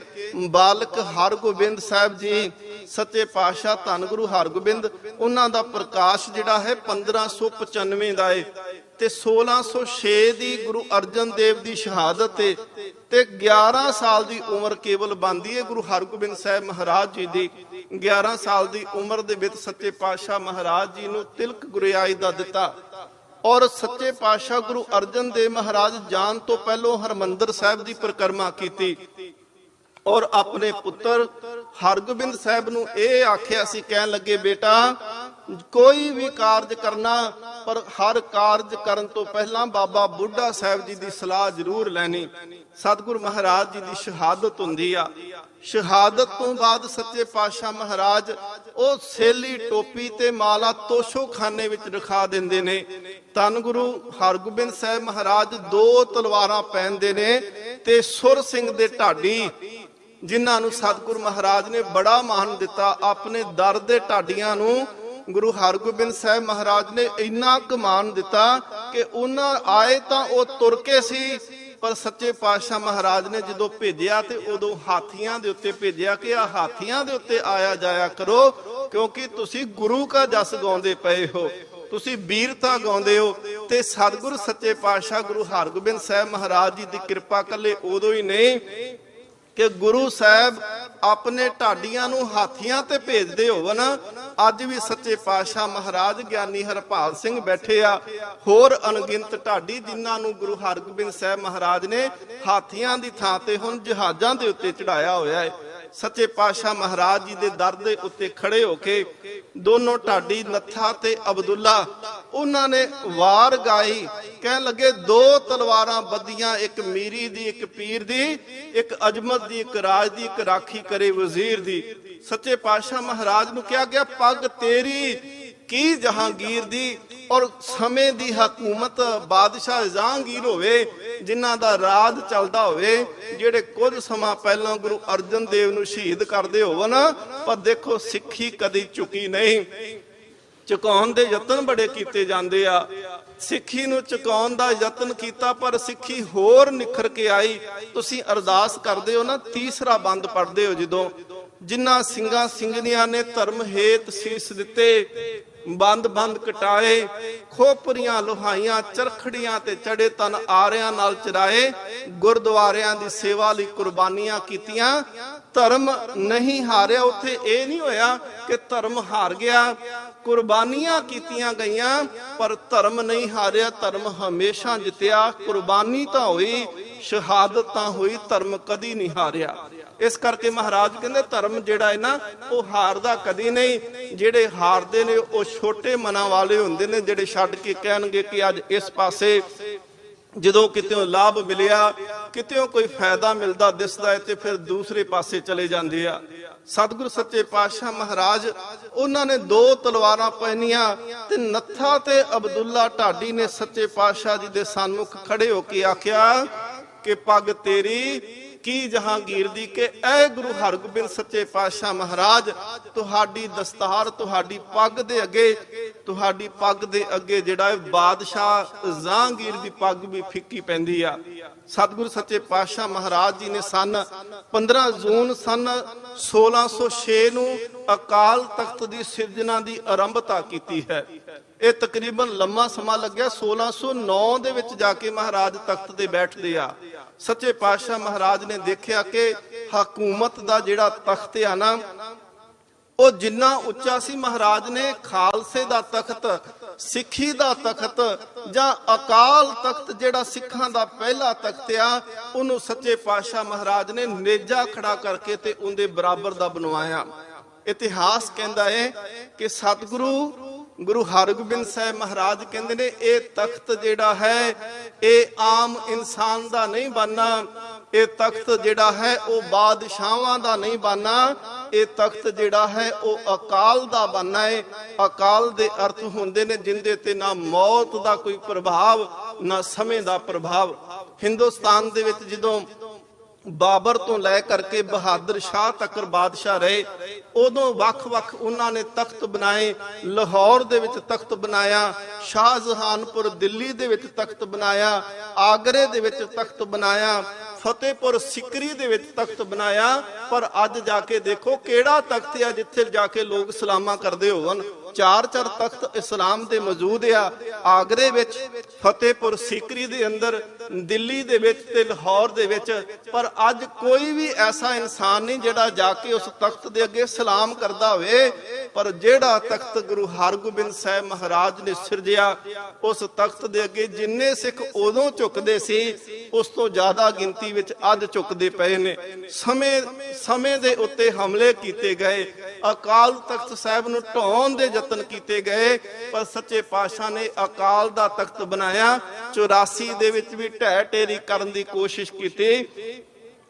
ਬਾਲਕ ਹਰਗੋਬਿੰਦ ਸਾਹਿਬ ਜੀ ਸੱਚੇ ਪਾਤਸ਼ਾਹ ਧੰਨ ਗੁਰੂ ਹਰਗੋਬਿੰਦ, ਉਹਨਾਂ ਦਾ ਪ੍ਰਕਾਸ਼ ਜਿਹੜਾ ਹੈ 1595 ਦਾ ਹੈ ਤੇ 1606 ਦੀ ਗੁਰੂ ਅਰਜਨ ਦੇਵ ਦੀ ਸ਼ਹਾਦਤ ਤੇ 11 ਸਾਲ ਦੀ ਉਮਰ ਕੇਵਲ ਬਣਦੀ ਹੈ ਗੁਰੂ ਹਰਗੋਬਿੰਦ ਸਾਹਿਬ ਮਹਾਰਾਜ ਜੀ ਦੀ। 11 ਸਾਲ ਦੀ ਉਮਰ ਦੇ ਵਿੱਚ ਸੱਚੇ ਪਾਤਸ਼ਾਹ ਮਹਾਰਾਜ ਜੀ ਨੂੰ ਤਿਲਕ ਗੁਰਿਆਈ ਦਾ ਦਿੱਤਾ ਔਰ ਸੱਚੇ ਪਾਤਸ਼ਾਹ ਗੁਰੂ ਅਰਜਨ ਦੇਵ ਮਹਾਰਾਜ ਜਾਣ ਤੋਂ ਪਹਿਲਾਂ ਹਰਮੰਦਰ ਸਾਹਿਬ ਦੀ ਪਰਿਕਰਮਾ ਕੀਤੀ ਔਰ ਆਪਣੇ ਪੁੱਤਰ ਹਰਗੋਬਿੰਦ ਸਾਹਿਬ ਨੂੰ ਇਹ ਆਖਿਆ ਸੀ, ਕਹਿਣ ਲੱਗੇ ਬੇਟਾ ਕੋਈ ਵੀ ਕਾਰਜ ਕਰਨਾ ਪਰ ਹਰ ਕਾਰਜ ਕਰਨ ਤੋਂ ਪਹਿਲਾਂ ਬਾਬਾ ਬੁੱਢਾ ਸਾਹਿਬ ਜੀ ਦੀ ਸਲਾਹ ਜ਼ਰੂਰ ਲੈਣੀ। ਸਤਿਗੁਰੂ ਮਹਾਰਾਜ ਜੀ ਦੀ ਸ਼ਹਾਦਤ ਹੁੰਦੀ ਆ। ਸ਼ਹਾਦਤ ਤੋਂ ਬਾਅਦ ਸੱਚੇ ਪਾਤਸ਼ਾਹ ਮਹਾਰਾਜ ਉਹ ਸੇਲੀ ਟੋਪੀ ਤੇ ਮਾਲਾ ਤੋਸ਼ੋਖਾਨੇ ਵਿੱਚ ਰਖਾ ਦਿੰਦੇ ਨੇ। ਧੰਨ ਗੁਰੂ ਹਰਗੋਬਿੰਦ ਸਾਹਿਬ ਮਹਾਰਾਜ 2 ਤਲਵਾਰਾਂ ਪਹਿਨਦੇ ਨੇ ਤੇ ਸੁਰ ਸਿੰਘ ਦੇ ਢਾਡੀ ਜਿਨ੍ਹਾਂ ਨੂੰ ਸਤਿਗੁਰੂ ਮਹਾਰਾਜ ਨੇ ਬੜਾ ਮਾਣ ਦਿੱਤਾ, ਆਪਣੇ ਦਰ ਦੇ ਢਾਡੀਆਂ ਨੂੰ ਗੁਰੂ ਹਰਗੋਬਿੰਦ ਸਾਹਿਬ ਮਹਾਰਾਜ ਨੇ ਇੰਨਾ ਕੁ ਮਾਣ ਦਿੱਤਾ ਕਿ ਉਹਨਾਂ ਆਏ ਤਾਂ ਉਹ ਤੁਰ ਕੇ ਸੀ, ਪਰ ਸੱਚੇ ਪਾਤਸ਼ਾਹ ਮਹਾਰਾਜ ਨੇ ਜਦੋਂ ਭੇਜਿਆ ਤੇ ਉਦੋਂ ਹਾਥੀਆਂ ਦੇ ਉੱਤੇ ਭੇਜਿਆ ਕਿ ਆ ਹਾਥੀਆਂ ਦੇ ਉੱਤੇ ਆਇਆ ਜਾਇਆ ਕਰੋ, ਕਿਉਂਕਿ ਤੁਸੀਂ ਗੁਰੂ ਕਾ ਜਸ ਗਾਉਂਦੇ ਪਏ ਹੋ, ਤੁਸੀਂ ਵੀਰਤਾ ਗਾਉਂਦੇ ਹੋ। ਤੇ ਸਤਿਗੁਰੂ ਸੱਚੇ ਪਾਤਸ਼ਾਹ ਗੁਰੂ ਹਰਗੋਬਿੰਦ ਸਾਹਿਬ ਮਹਾਰਾਜ ਜੀ ਦੀ ਕਿਰਪਾ ਕੱਲੇ ਉਦੋਂ ਹੀ ਨਹੀਂ ਕਿ ਗੁਰੂ ਸਾਹਿਬ ਆਪਣੇ ਢਾਡੀਆਂ ਨੂੰ ਹਾਥੀਆਂ ਤੇ ਭੇਜਦੇ ਹੋਵਨ, ਅੱਜ ਵੀ ਸੱਚੇ ਪਾਤਸ਼ਾਹ ਮਹਾਰਾਜ ਗਿਆਨੀ ਹਰਪਾਲ ਸਿੰਘ ਬੈਠੇ ਆ, ਹੋਰ ਅਣਗਿਣਤ ਢਾਡੀ ਜਿਨ੍ਹਾਂ ਨੂੰ ਗੁਰੂ ਹਰਗੋਬਿੰਦ ਸਾਹਿਬ ਮਹਾਰਾਜ ਨੇ ਹਾਥੀਆਂ ਦੀ ਥਾਂ ਤੇ ਹੁਣ ਜਹਾਜ਼ਾਂ ਦੇ ਉੱਤੇ ਚੜਾਇਆ ਹੋਇਆ ਹੈ। ਸੱਚੇ ਪਾਤਸ਼ਾਹ ਮਹਾਰਾਜ ਜੀ ਦੇ ਦਰ ਦੇ ਉੱਤੇ ਖੜੇ ਹੋ ਕੇ ਦੋਨੋਂ ਢਾਡੀ ਨੱਥਾ ਤੇ ਅਬਦੁੱਲਾ ਉਹਨਾਂ ਨੇ ਵਾਰ ਗਾਈ, ਕਹਿਣ ਲੱਗੇ 2 ਤਲਵਾਰਾਂ ਬੱਧੀਆਂ, ਇੱਕ ਮੀਰੀ ਦੀ, ਇੱਕ ਪੀਰ ਦੀ, ਇੱਕ ਅਜਮਤ ਦੀ, ਇੱਕ ਰਾਜ ਦੀ, ਇੱਕ ਰਾਖੀ ਕਰੇ ਵਜ਼ੀਰ ਦੀ। ਸੱਚੇ ਪਾਤਸ਼ਾਹ ਮਹਾਰਾਜ ਨੂੰ ਕਿਹਾ ਗਿਆ ਪੱਗ ਤੇਰੀ ਕੀ ਜਹਾਂਗੀਰ ਦੀ, ਔਰ ਸਮੇਂ ਦੀ ਹਕੂਮਤ ਬਾਦਸ਼ਾਹ ਜਹਾਂਗੀਰ ਹੋਵੇ ਜਿਨ੍ਹਾਂ ਦਾ ਰਾਜ ਚੱਲਦਾ ਹੋਵੇ, ਜਿਹੜੇ ਕੁਝ ਸਮਾਂ ਪਹਿਲਾਂ ਗੁਰੂ ਅਰਜਨ ਦੇਵ ਨੂੰ ਸ਼ਹੀਦ ਕਰਦੇ ਹੋਵਨ, ਪਰ ਦੇਖੋ ਸਿੱਖੀ ਕਦੀ ਝੁਕੀ ਨਹੀਂ, ਝੁਕਾਉਣ ਦੇ ਯਤਨ ਬੜੇ ਕੀਤੇ ਜਾਂਦੇ ਆ। ਸਿੱਖੀ ਨੂੰ ਚੁਕਾਉਣ ਦਾ ਯਤਨ ਕੀਤਾ, ਪਰ ਸਿੱਖੀ ਹੋਰ ਨਿਖਰ ਕੇ ਆਈ। ਤੁਸੀਂ ਅਰਦਾਸ ਕਰਦੇ ਹੋ ਨਾ, ਤੀਸਰਾ ਬੰਦ ਪੜ੍ਹਦੇ ਹੋ ਜਦੋਂ, ਜਿਨ੍ਹਾਂ ਸਿੰਘਾਂ ਸਿੰਘਣੀਆਂ ਨੇ ਧਰਮ ਹੇਤ ਸੀਸ ਦਿੱਤੇ, ਬੰਦ ਬੰਦ ਕਟਾਏ, ਖੋਪਰੀਆਂ ਲੋਹਾਈਆਂ ਚਰਖੜੀਆਂ ਤੇ ਚੜੇ ਤਨ ਆਰਿਆਂ ਨਾਲ ਚਰਾਏ, ਗੁਰਦੁਆਰਿਆਂ ਦੀ ਸੇਵਾ ਲਈ ਕੁਰਬਾਨੀਆਂ ਕੀਤੀਆਂ, ਧਰਮ ਨਹੀਂ ਹਾਰਿਆ। ਉੱਥੇ ਇਹ ਨਹੀਂ ਹੋਇਆ ਕਿ ਧਰਮ ਹਾਰ ਗਿਆ, ਕੁਰਬਾਨੀਆਂ ਕੀਤੀਆਂ ਗਈਆਂ ਪਰ ਧਰਮ ਨਹੀਂ ਹਾਰਿਆ, ਧਰਮ ਹਮੇਸ਼ਾ ਜਿੱਤਿਆ। ਕੁਰਬਾਨੀ ਤਾਂ ਹੋਈ, ਸ਼ਹਾਦਤ ਤਾਂ ਹੋਈ, ਧਰਮ ਕਦੀ ਨਹੀਂ ਹਾਰਿਆ। ਇਸ ਕਰਕੇ ਮਹਾਰਾਜ ਕਹਿੰਦੇ ਧਰਮ ਜਿਹੜਾ ਹੈ ਨਾ, ਉਹ ਹਾਰਦਾ ਕਦੀ ਨਹੀਂ। ਜਿਹੜੇ ਹਾਰਦੇ ਨੇ ਉਹ ਛੋਟੇ ਮਨਾਂ ਵਾਲੇ ਹੁੰਦੇ ਨੇ, ਜਿਹੜੇ ਛੱਡ ਕੇ ਕਹਿਣਗੇ ਕਿ ਅੱਜ ਇਸ ਪਾਸੇ ਜਦੋਂ ਕਿਤੇ ਲਾਭ ਮਿਲਿਆ, ਕਿਤੇ ਕੋਈ ਫਾਇਦਾ ਮਿਲਦਾ ਦਿਸਦਾ ਹੈ, ਤੇ ਫਿਰ ਦੂਸਰੇ ਪਾਸੇ ਚਲੇ ਜਾਂਦੇ ਆ। ਸਤਿਗੁਰ ਸੱਚੇ ਪਾਤਸ਼ਾਹ ਮਹਾਰਾਜ, ਉਹਨਾਂ ਨੇ 2 ਤਲਵਾਰਾਂ ਪਹਿਨੀਆਂ ਤੇ ਨੱਥਾ ਤੇ ਅਬਦੁੱਲਾ ਢਾਡੀ ਨੇ ਸੱਚੇ ਪਾਤਸ਼ਾਹ ਜੀ ਦੇ ਸਨਮੁਖ ਖੜੇ ਹੋ ਕੇ ਆਖਿਆ ਕਿ ਪੱਗ ਤੇਰੀ ਕੀ ਜਹਾਂਗੀਰ ਦੀ, ਕਿ ਐ ਗੁਰੂ ਹਰਗੋਬਿੰਦ ਸੱਚੇ ਪਾਤਸ਼ਾਹ ਮਹਾਰਾਜ, ਤੁਹਾਡੀ ਦਸਤਾਰ, ਤੁਹਾਡੀ ਪੱਗ ਦੇ ਅੱਗੇ, ਤੁਹਾਡੀ ਪੱਗ ਦੇ ਅੱਗੇ ਜਿਹੜਾ ਹੈ ਬਾਦਸ਼ਾਹ ਜਹਾਂਗੀਰ ਦੀ ਪੱਗ ਵੀ ਫਿੱਕੀ ਪੈਂਦੀ ਆ। ਸਤਿਗੁਰੂ ਸੱਚੇ ਪਾਤਸ਼ਾਹ ਮਹਾਰਾਜ ਜੀ ਨੇ ਸਨ 15 ਜੂਨ ਸਨ 1606 ਨੂੰ ਅਕਾਲ ਤਖਤ ਦੀ ਸਿਰਜਣਾ ਦੀ ਆਰੰਭਤਾ ਕੀਤੀ ਹੈ। ਇਹ ਤਕਰੀਬਨ ਲੰਮਾ ਸਮਾਂ ਲੱਗਿਆ, 1609 ਦੇ ਵਿੱਚ ਜਾ ਕੇ ਮਹਾਰਾਜ ਤਖਤ ਤੇ ਬੈਠਦੇ ਆ। ਸੱਚੇ ਪਾਤਸ਼ਾਹ ਮਹਾਰਾਜ ਨੇ ਦੇਖਿਆ ਕਿ ਹਕੂਮਤ ਦਾ ਜਿਹੜਾ ਤਖਤ ਆ ਨਾ, ਉਹ ਜਿੰਨਾ ਉੱਚਾ ਸੀ, ਮਹਾਰਾਜ ਨੇ ਖਾਲਸੇ ਦਾ ਤਖਤ, ਸਿੱਖੀ ਦਾ ਤਖਤ ਜਾਂ ਅਕਾਲ ਤਖਤ ਜਿਹੜਾ ਸਿੱਖਾਂ ਦਾ ਪਹਿਲਾ ਤਖਤ ਆ, ਉਹਨੂੰ ਸੱਚੇ ਪਾਤਸ਼ਾਹ ਮਹਾਰਾਜ ਨੇ ਨੇਜਾ ਖੜਾ ਕਰਕੇ ਤੇ ਉਹਦੇ ਬਰਾਬਰ ਦਾ ਬਣਵਾਇਆ। ਇਤਿਹਾਸ ਕਹਿੰਦਾ ਹੈ ਕਿ ਗੁਰੂ ਹਰਗੋਬਿੰਦ ਸਾਹਿਬ ਮਹਾਰਾਜ ਕਹਿੰਦੇ ਨੇ, ਇਹ ਤਖਤ ਜਿਹੜਾ ਹੈ ਇਹ ਆਮ ਇਨਸਾਨ ਦਾ ਨਹੀਂ ਬਣਨਾ, ਇਹ ਤਖਤ ਜਿਹੜਾ ਹੈ ਉਹ ਬਾਦਸ਼ਾਹਾਂ ਦਾ ਨਹੀਂ ਬਣਨਾ, ਇਹ ਤਖਤ ਜਿਹੜਾ ਹੈ ਉਹ ਅਕਾਲ ਦਾ ਬਣਨਾ ਹੈ। ਅਕਾਲ ਦੇ ਅਰਥ ਹੁੰਦੇ ਨੇ ਜਿੰਦੇ ਤੇ ਨਾ ਮੌਤ ਦਾ ਕੋਈ ਪ੍ਰਭਾਵ, ਨਾ ਸਮੇਂ ਦਾ ਪ੍ਰਭਾਵ। ਹਿੰਦੁਸਤਾਨ ਦੇ ਵਿੱਚ ਜਦੋਂ ਬਾਬਰ ਤੋਂ ਲੈ ਕਰਕੇ ਬਹਾਦਰ ਸ਼ਾਹ ਤੱਕ ਬਾਦਸ਼ਾਹ ਰਹੇ, ਉਦੋਂ ਵੱਖ-ਵੱਖ ਉਹਨਾਂ ਨੇ ਤਖਤ ਬਣਾਏ। ਲਾਹੌਰ ਦੇ ਵਿੱਚ ਤਖਤ ਬਣਾਇਆ, ਸ਼ਾਹਜਹਾਨਪੁਰ ਦਿੱਲੀ ਦੇ ਵਿੱਚ ਤਖਤ ਬਣਾਇਆ, ਆਗਰੇ ਦੇ ਵਿੱਚ ਤਖਤ ਬਣਾਇਆ, ਫਤਿਹਪੁਰ ਸਿਕਰੀ ਦੇ ਵਿੱਚ ਤਖਤ ਬਣਾਇਆ। ਪਰ ਅੱਜ ਜਾ ਕੇ ਦੇਖੋ ਕਿਹੜਾ ਤਖਤ ਆ ਜਿੱਥੇ ਜਾ ਕੇ ਲੋਕ ਸਲਾਮਾਂ ਕਰਦੇ ਹੋਣ। 4 ਤਖਤ ਇਸਲਾਮ ਦੇ ਮੌਜੂਦ ਆ, ਆਗਰੇ ਵਿੱਚ, ਫਤਿਹਪੁਰ ਸਿਕਰੀ ਦੇ ਅੰਦਰ, ਦਿੱਲੀ ਦੇ ਵਿੱਚ ਤੇ ਲਾਹੌਰ ਦੇ ਵਿੱਚ। ਪਰ ਅੱਜ ਕੋਈ ਵੀ ਐਸਾ ਇਨਸਾਨ ਨਹੀਂ ਜਿਹੜਾ ਜਾ ਕੇ ਉਸ ਤਖਤ ਦੇ ਅੱਗੇ ਸਲਾਮ ਕਰਦਾ ਹੋਵੇ। ਪਰ ਜਿਹੜਾ ਤਖਤ ਗੁਰੂ ਹਰਗੋਬਿੰਦ ਸਾਹਿਬ ਮਹਾਰਾਜ ਨੇ ਸਿਰਜਿਆ, ਉਸ ਤਖਤ ਦੇ ਅੱਗੇ ਜਿੰਨੇ ਸਿੱਖ ਉਦੋਂ ਝੁਕਦੇ ਸੀ, ਉਸ ਤੋਂ ਜ਼ਿਆਦਾ ਗਿਣਤੀ ਵਿੱਚ ਅੱਜ ਝੁਕਦੇ ਪਏ ਨੇ। ਸਮੇਂ ਦੇ ਉੱਤੇ ਹਮਲੇ ਕੀਤੇ ਗਏ, ਅਕਾਲ ਤਖਤ ਸਾਹਿਬ ਨੂੰ ਢਾਉਣ ਦੇ ਯਤਨ ਕੀਤੇ ਗਏ, ਪਰ ਸੱਚੇ ਪਾਤਸ਼ਾਹ ਨੇ ਅਕਾਲ ਦਾ ਤਖਤ ਬਣਾਇਆ। 84 ਦੇ ਵਿੱਚ ਵੀ ਢਹਿ ਢੇਰੀ ਕਰਨ ਦੀ ਕੋਸ਼ਿਸ਼ ਕੀਤੀ।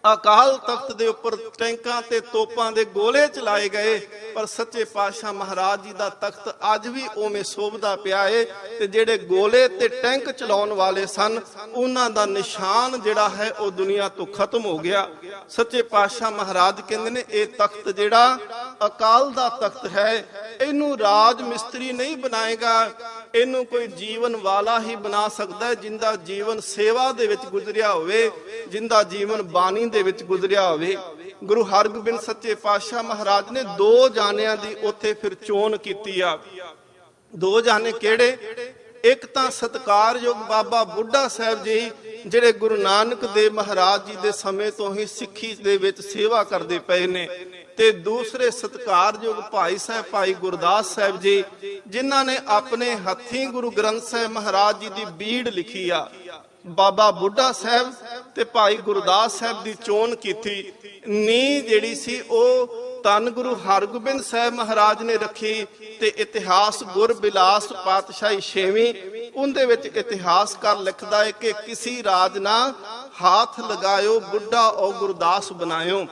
ਅਕਾਲ ਤਖਤ ਦੇ ਉੱਪਰ ਟੈਂਕਾਂ ਤੇ ਤੋਪਾਂ ਦੇ ਗੋਲੇ ਚਲਾਏ ਗਏ, ਪਰ ਸੱਚੇ ਪਾਤਸ਼ਾਹ ਮਹਾਰਾਜ ਜੀ ਦਾ ਤਖਤ ਅੱਜ ਵੀ ਉਵੇਂ ਸੋਭਦਾ ਪਿਆ ਏ। ਤੇ ਜਿਹੜੇ ਗੋਲੇ ਤੇ ਟੈਂਕ ਚਲਾਉਣ ਵਾਲੇ ਸਨ, ਉਹਨਾਂ ਦਾ ਨਿਸ਼ਾਨ ਜਿਹੜਾ ਹੈ ਉਹ ਦੁਨੀਆ ਤੋਂ ਖਤਮ ਹੋ ਗਿਆ। ਸੱਚੇ ਪਾਤਸ਼ਾਹ ਮਹਾਰਾਜ ਕਹਿੰਦੇ ਨੇ, ਇਹ ਤਖਤ ਜਿਹੜਾ ਅਕਾਲ ਦਾ ਤਖਤ ਹੈ, ਇਹਨੂੰ ਰਾਜ ਮਿਸਤਰੀ ਨਹੀਂ ਬਣਾਏਗਾ, ਇਹਨੂੰ ਕੋਈ ਜੀਵਨ ਵਾਲਾ ਹੀ ਬਣਾ ਸਕਦਾ ਹੈ, ਜਿੰਦਾ ਜੀਵਨ ਸੇਵਾ ਦੇ ਵਿੱਚ ਗੁਜ਼ਰਿਆ ਹੋਵੇ, ਜਿੰਦਾ ਜੀਵਨ ਬਾਣੀ ਦੇ ਵਿੱਚ ਗੁਜ਼ਰਿਆ ਹੋਵੇ। ਗੁਰੂ ਹਰਗੋਬਿੰਦ ਸੱਚੇ ਪਾਤਸ਼ਾਹ ਮਹਾਰਾਜ ਨੇ 2 ਜਾਨਿਆਂ ਦੀ ਉੱਥੇ ਫਿਰ ਚੋਣ ਕੀਤੀ ਆ। 2 ਜਾਨੇ ਕਿਹੜੇ? ਇੱਕ ਤਾਂ ਸਤਿਕਾਰਯੋਗ ਬਾਬਾ ਬੁੱਢਾ ਸਾਹਿਬ ਜੀ, ਜਿਹੜੇ ਗੁਰੂ ਨਾਨਕ ਦੇਵ ਮਹਾਰਾਜ ਜੀ ਦੇ ਸਮੇਂ ਤੋਂ ਹੀ ਸਿੱਖੀ ਦੇ ਵਿੱਚ ਸੇਵਾ ਕਰਦੇ ਪਏ ਨੇ, ਤੇ ਦੂਸਰੇ ਸਤਿਕਾਰਯੋਗ ਭਾਈ ਸਾਹਿਬ ਭਾਈ ਗੁਰਦਾਸ ਸਾਹਿਬ ਜੀ, ਜਿਨ੍ਹਾਂ ਨੇ ਆਪਣੇ ਹੱਥੀਂ ਗੁਰੂ ਗ੍ਰੰਥ ਸਾਹਿਬ ਮਹਾਰਾਜ ਜੀ ਦੀ ਬੀੜ ਲਿਖੀ ਆ। ਬਾਬਾ ਬੁੱਢਾ ਸਾਹਿਬ ਤੇ ਭਾਈ ਗੁਰਦਾਸ ਸਾਹਿਬ ਦੀ ਚੋਣ ਕੀਤੀ। ਨੀ ਜਿਹੜੀ ਸੀ ਉਹ ਧੰਨ ਗੁਰੂ ਹਰਗੋਬਿੰਦ ਸਾਹਿਬ ਮਹਾਰਾਜ ਨੇ ਰੱਖੀ। ਤੇ ਇਤਿਹਾਸ ਗੁਰਬਿਲਾਸ ਪਾਤਸ਼ਾਹੀ 6ਵੀਂ, ਉਹਦੇ ਵਿੱਚ ਇਤਿਹਾਸਕਾਰ ਲਿਖਦਾ ਹੈ ਕਿ ਕਿਸੇ ਰਾਜ ਨਾ ਹੱਥ ਲਗਾਇਓ, ਬੁੱਢਾ ਔ ਗੁਰਦਾਸ ਬਣਾਇਓ।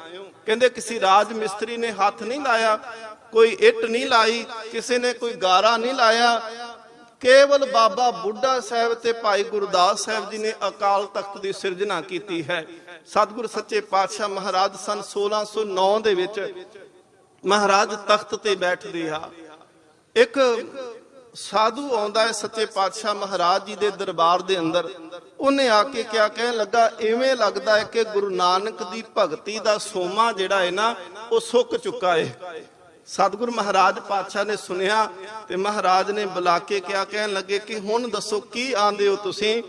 ਕਹਿੰਦੇ ਕਿਸੇ ਰਾਜ ਮਿਸਤਰੀ ਨੇ ਹੱਥ ਨਹੀਂ ਲਾਇਆ, ਕੋਈ ਇੱਟ ਨਹੀਂ ਲਾਈ, ਕਿਸੇ ਨੇ ਕੋਈ ਗਾਰਾ ਨਹੀਂ ਲਾਇਆ। ਕੇਵਲ ਬਾਬਾ ਬੁੱਢਾ ਸਾਹਿਬ ਤੇ ਭਾਈ ਗੁਰਦਾਸ ਸਾਹਿਬ ਜੀ ਨੇ ਅਕਾਲ ਤਖਤ ਦੀ ਸਿਰਜਣਾ ਕੀਤੀ ਹੈ। ਸਤਿਗੁਰ ਸੱਚੇ ਪਾਤਸ਼ਾਹ ਮਹਾਰਾਜ ਸਨ 1609 ਦੇ ਵਿੱਚ ਮਹਾਰਾਜ ਤਖਤ ਤੇ ਬੈਠਦੇ ਆ। ਇੱਕ ਸਾਧੂ ਆਉਂਦਾ ਹੈ ਸੱਚੇ ਪਾਤਸ਼ਾਹ ਮਹਾਰਾਜ ਜੀ ਦੇ ਦਰਬਾਰ ਦੇ ਅੰਦਰ। ਉਹਨੇ ਆ ਕੇ ਕਿਆ ਕਹਿਣ ਲੱਗਾ, ਇਵੇਂ ਲੱਗਦਾ ਹੈ ਕਿ ਗੁਰੂ ਨਾਨਕ ਦੀ ਭਗਤੀ ਦਾ ਸੋਮਾ ਜਿਹੜਾ ਹੈ ਨਾ ਉਹ ਸੁੱਕ ਚੁੱਕਾ ਹੈ। ਸਤਿਗੁਰੂ ਮਹਾਰਾਜ ਪਾਤਸ਼ਾਹ ਨੇ ਸੁਨਿਆ ਤੇ ਮਹਾਰਾਜ ਨੇ ਬੁਲਾ ਕੇ ਕਿਆ ਕਹਿਣ ਲੱਗੇ ਕਿ ਹੁਣ ਦੱਸੋ ਕੀ ਆਂਦੇ ਹੋ ਤੁਸੀਂ।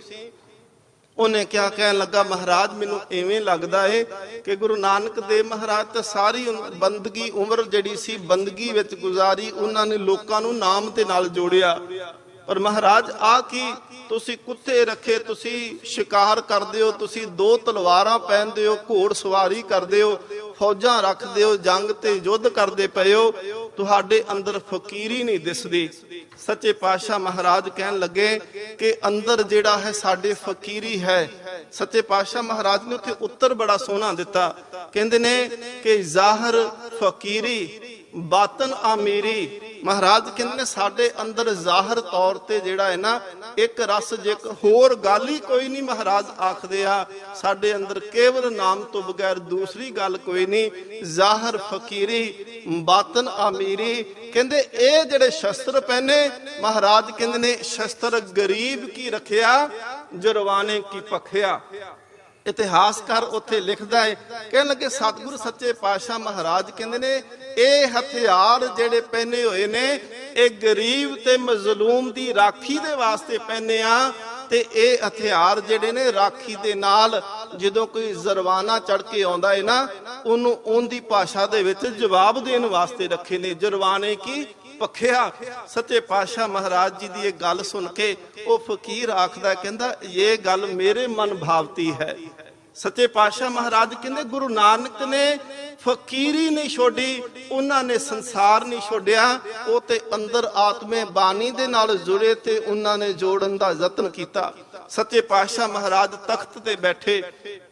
ਉਹਨੇ ਕਿਆ ਕਹਿਣ ਲੱਗਾ, ਮਹਾਰਾਜ ਮੈਨੂੰ ਇਵੇਂ ਲੱਗਦਾ ਏ ਕਿ ਗੁਰੂ ਨਾਨਕ ਦੇਵ ਮਹਾਰਾਜ ਤਾਂ ਸਾਰੀ ਬੰਦਗੀ ਉਮਰ ਜਿਹੜੀ ਸੀ ਬੰਦਗੀ ਵਿੱਚ ਗੁਜ਼ਾਰੀ, ਉਹਨਾਂ ਨੇ ਲੋਕਾਂ ਨੂੰ ਨਾਮ ਦੇ ਨਾਲ ਜੋੜਿਆ। ਪਰ ਮਹਾਰਾਜ ਆ ਕੀ ਤੁਸੀਂ ਕੁੱਤੇ ਰੱਖੇ, ਤੁਸੀਂ ਸ਼ਿਕਾਰ ਕਰਦੇ ਹੋ, ਤੁਸੀਂ 2 ਤਲਵਾਰਾਂ ਪਹਿਨਦੇ ਹੋ, ਘੋੜ ਸਵਾਰੀ ਕਰਦੇ ਹੋ, ਫੌਜਾਂ ਰੱਖਦੇ ਹੋ, ਜੰਗ ਤੇ ਯੁੱਧ ਕਰਦੇ ਪਏ ਹੋ, ਤੁਹਾਡੇ ਅੰਦਰ ਫਕੀਰੀ ਨਹੀਂ ਦਿਸਦੀ। ਸੱਚੇ ਪਾਤਸ਼ਾਹ ਮਹਾਰਾਜ ਕਹਿਣ ਲੱਗੇ ਕਿ ਅੰਦਰ ਜਿਹੜਾ ਹੈ ਸਾਡੇ ਫਕੀਰੀ ਹੈ। ਸੱਚੇ ਪਾਤਸ਼ਾਹ ਮਹਾਰਾਜ ਨੇ ਉੱਥੇ ਉੱਤਰ ਬੜਾ ਸੋਹਣਾ ਦਿੱਤਾ। ਕਹਿੰਦੇ ਨੇ ਕਿ ਜ਼ਾਹਰ ਫਕੀਰੀ ਬਾਤਨ ਆਮੀਰੀ। ਮਹਾਰਾਜ ਕਹਿੰਦੇ ਨੇ ਸਾਡੇ ਅੰਦਰ ਜ਼ਾਹਰ ਤੌਰ ਤੇ ਜਿਹੜਾ ਹੈ ਨਾ ਇੱਕ ਰਸ ਜੇ ਹੋਰ ਗੱਲ ਹੀ ਕੋਈ ਨਹੀਂ। ਮਹਾਰਾਜ ਆਖਦੇ ਆ ਸਾਡੇ ਅੰਦਰ ਕੇਵਲ ਨਾਮ ਤੋਂ ਬਗੈਰ ਦੂਸਰੀ ਗੱਲ ਕੋਈ ਨਹੀਂ। ਜ਼ਾਹਰ ਫਕੀਰੀ ਬਾਤਨ ਆਮੀਰੀ। ਕਹਿੰਦੇ ਇਹ ਜਿਹੜੇ ਸ਼ਸਤਰ ਪਹਿਨੇ, ਮਹਾਰਾਜ ਕਹਿੰਦੇ ਨੇ ਸ਼ਸਤਰ ਗਰੀਬ ਕੀ ਰੱਖਿਆ, ਜਰਵਾਨੇ ਕੀ ਭਖਿਆ। ਇਤਿਹਾਸਕਾਰ ਉੱਥੇ ਲਿਖਦਾ ਹੈ, ਕਹਿਣ ਲੱਗੇ ਸਤਿਗੁਰੂ ਸੱਚੇ ਪਾਤਸ਼ਾਹ ਮਹਾਰਾਜ ਕਹਿੰਦੇ ਨੇ ਇਹ ਹਥਿਆਰ ਜਿਹੜੇ ਪਹਿਨੇ ਹੋਏ ਨੇ ਇਹ ਗਰੀਬ ਤੇ ਮਜ਼ਲੂਮ ਦੀ ਰਾਖੀ ਦੇ ਵਾਸਤੇ ਪਹਿਨੇ ਆ। ਤੇ ਇਹ ਹਥਿਆਰ ਜਿਹੜੇ ਨੇ ਰਾਖੀ ਦੇ ਨਾਲ ਜਦੋਂ ਕੋਈ ਜਰਵਾਨਾ ਚੜ ਕੇ ਆਉਂਦਾ ਹੈ ਨਾ ਉਹਨੂੰ ਉਹਦੀ ਭਾਸ਼ਾ ਦੇ ਵਿੱਚ ਜਵਾਬ ਦੇਣ ਵਾਸਤੇ ਰੱਖੇ ਨੇ, ਜਰਵਾਨੇ ਕੀ ਭਖਿਆ। ਸੱਚੇ ਪਾਤਸ਼ਾਹ ਮਹਾਰਾਜ ਜੀ ਦੀ ਇਹ ਗੱਲ ਸੁਣ ਕੇ ਉਹ ਫਕੀਰ ਆਖਦਾ, ਕਹਿੰਦਾ ਇਹ ਗੱਲ ਮੇਰੇ ਮਨ ਭਾਵਤੀ ਹੈ। ਸੱਚੇ ਪਾਤਸ਼ਾਹ ਮਹਾਰਾਜ ਕਹਿੰਦੇ ਗੁਰੂ ਨਾਨਕ ਨੇ ਫਕੀਰੀ ਨਹੀਂ ਛੋਡੀ, ਉਹਨਾਂ ਨੇ ਸੰਸਾਰ ਨਹੀਂ ਛੋਡਿਆ। ਉਹ ਤੇ ਅੰਦਰ ਆਤਮੇ ਬਾਣੀ ਦੇ ਨਾਲ ਜੁੜੇ ਤੇ ਉਹਨਾਂ ਨੇ ਜੋੜਨ ਦਾ ਯਤਨ ਕੀਤਾ। ਸੱਚੇ ਪਾਤਸ਼ਾਹ ਮਹਾਰਾਜ ਤਖਤ ਤੇ ਬੈਠੇ।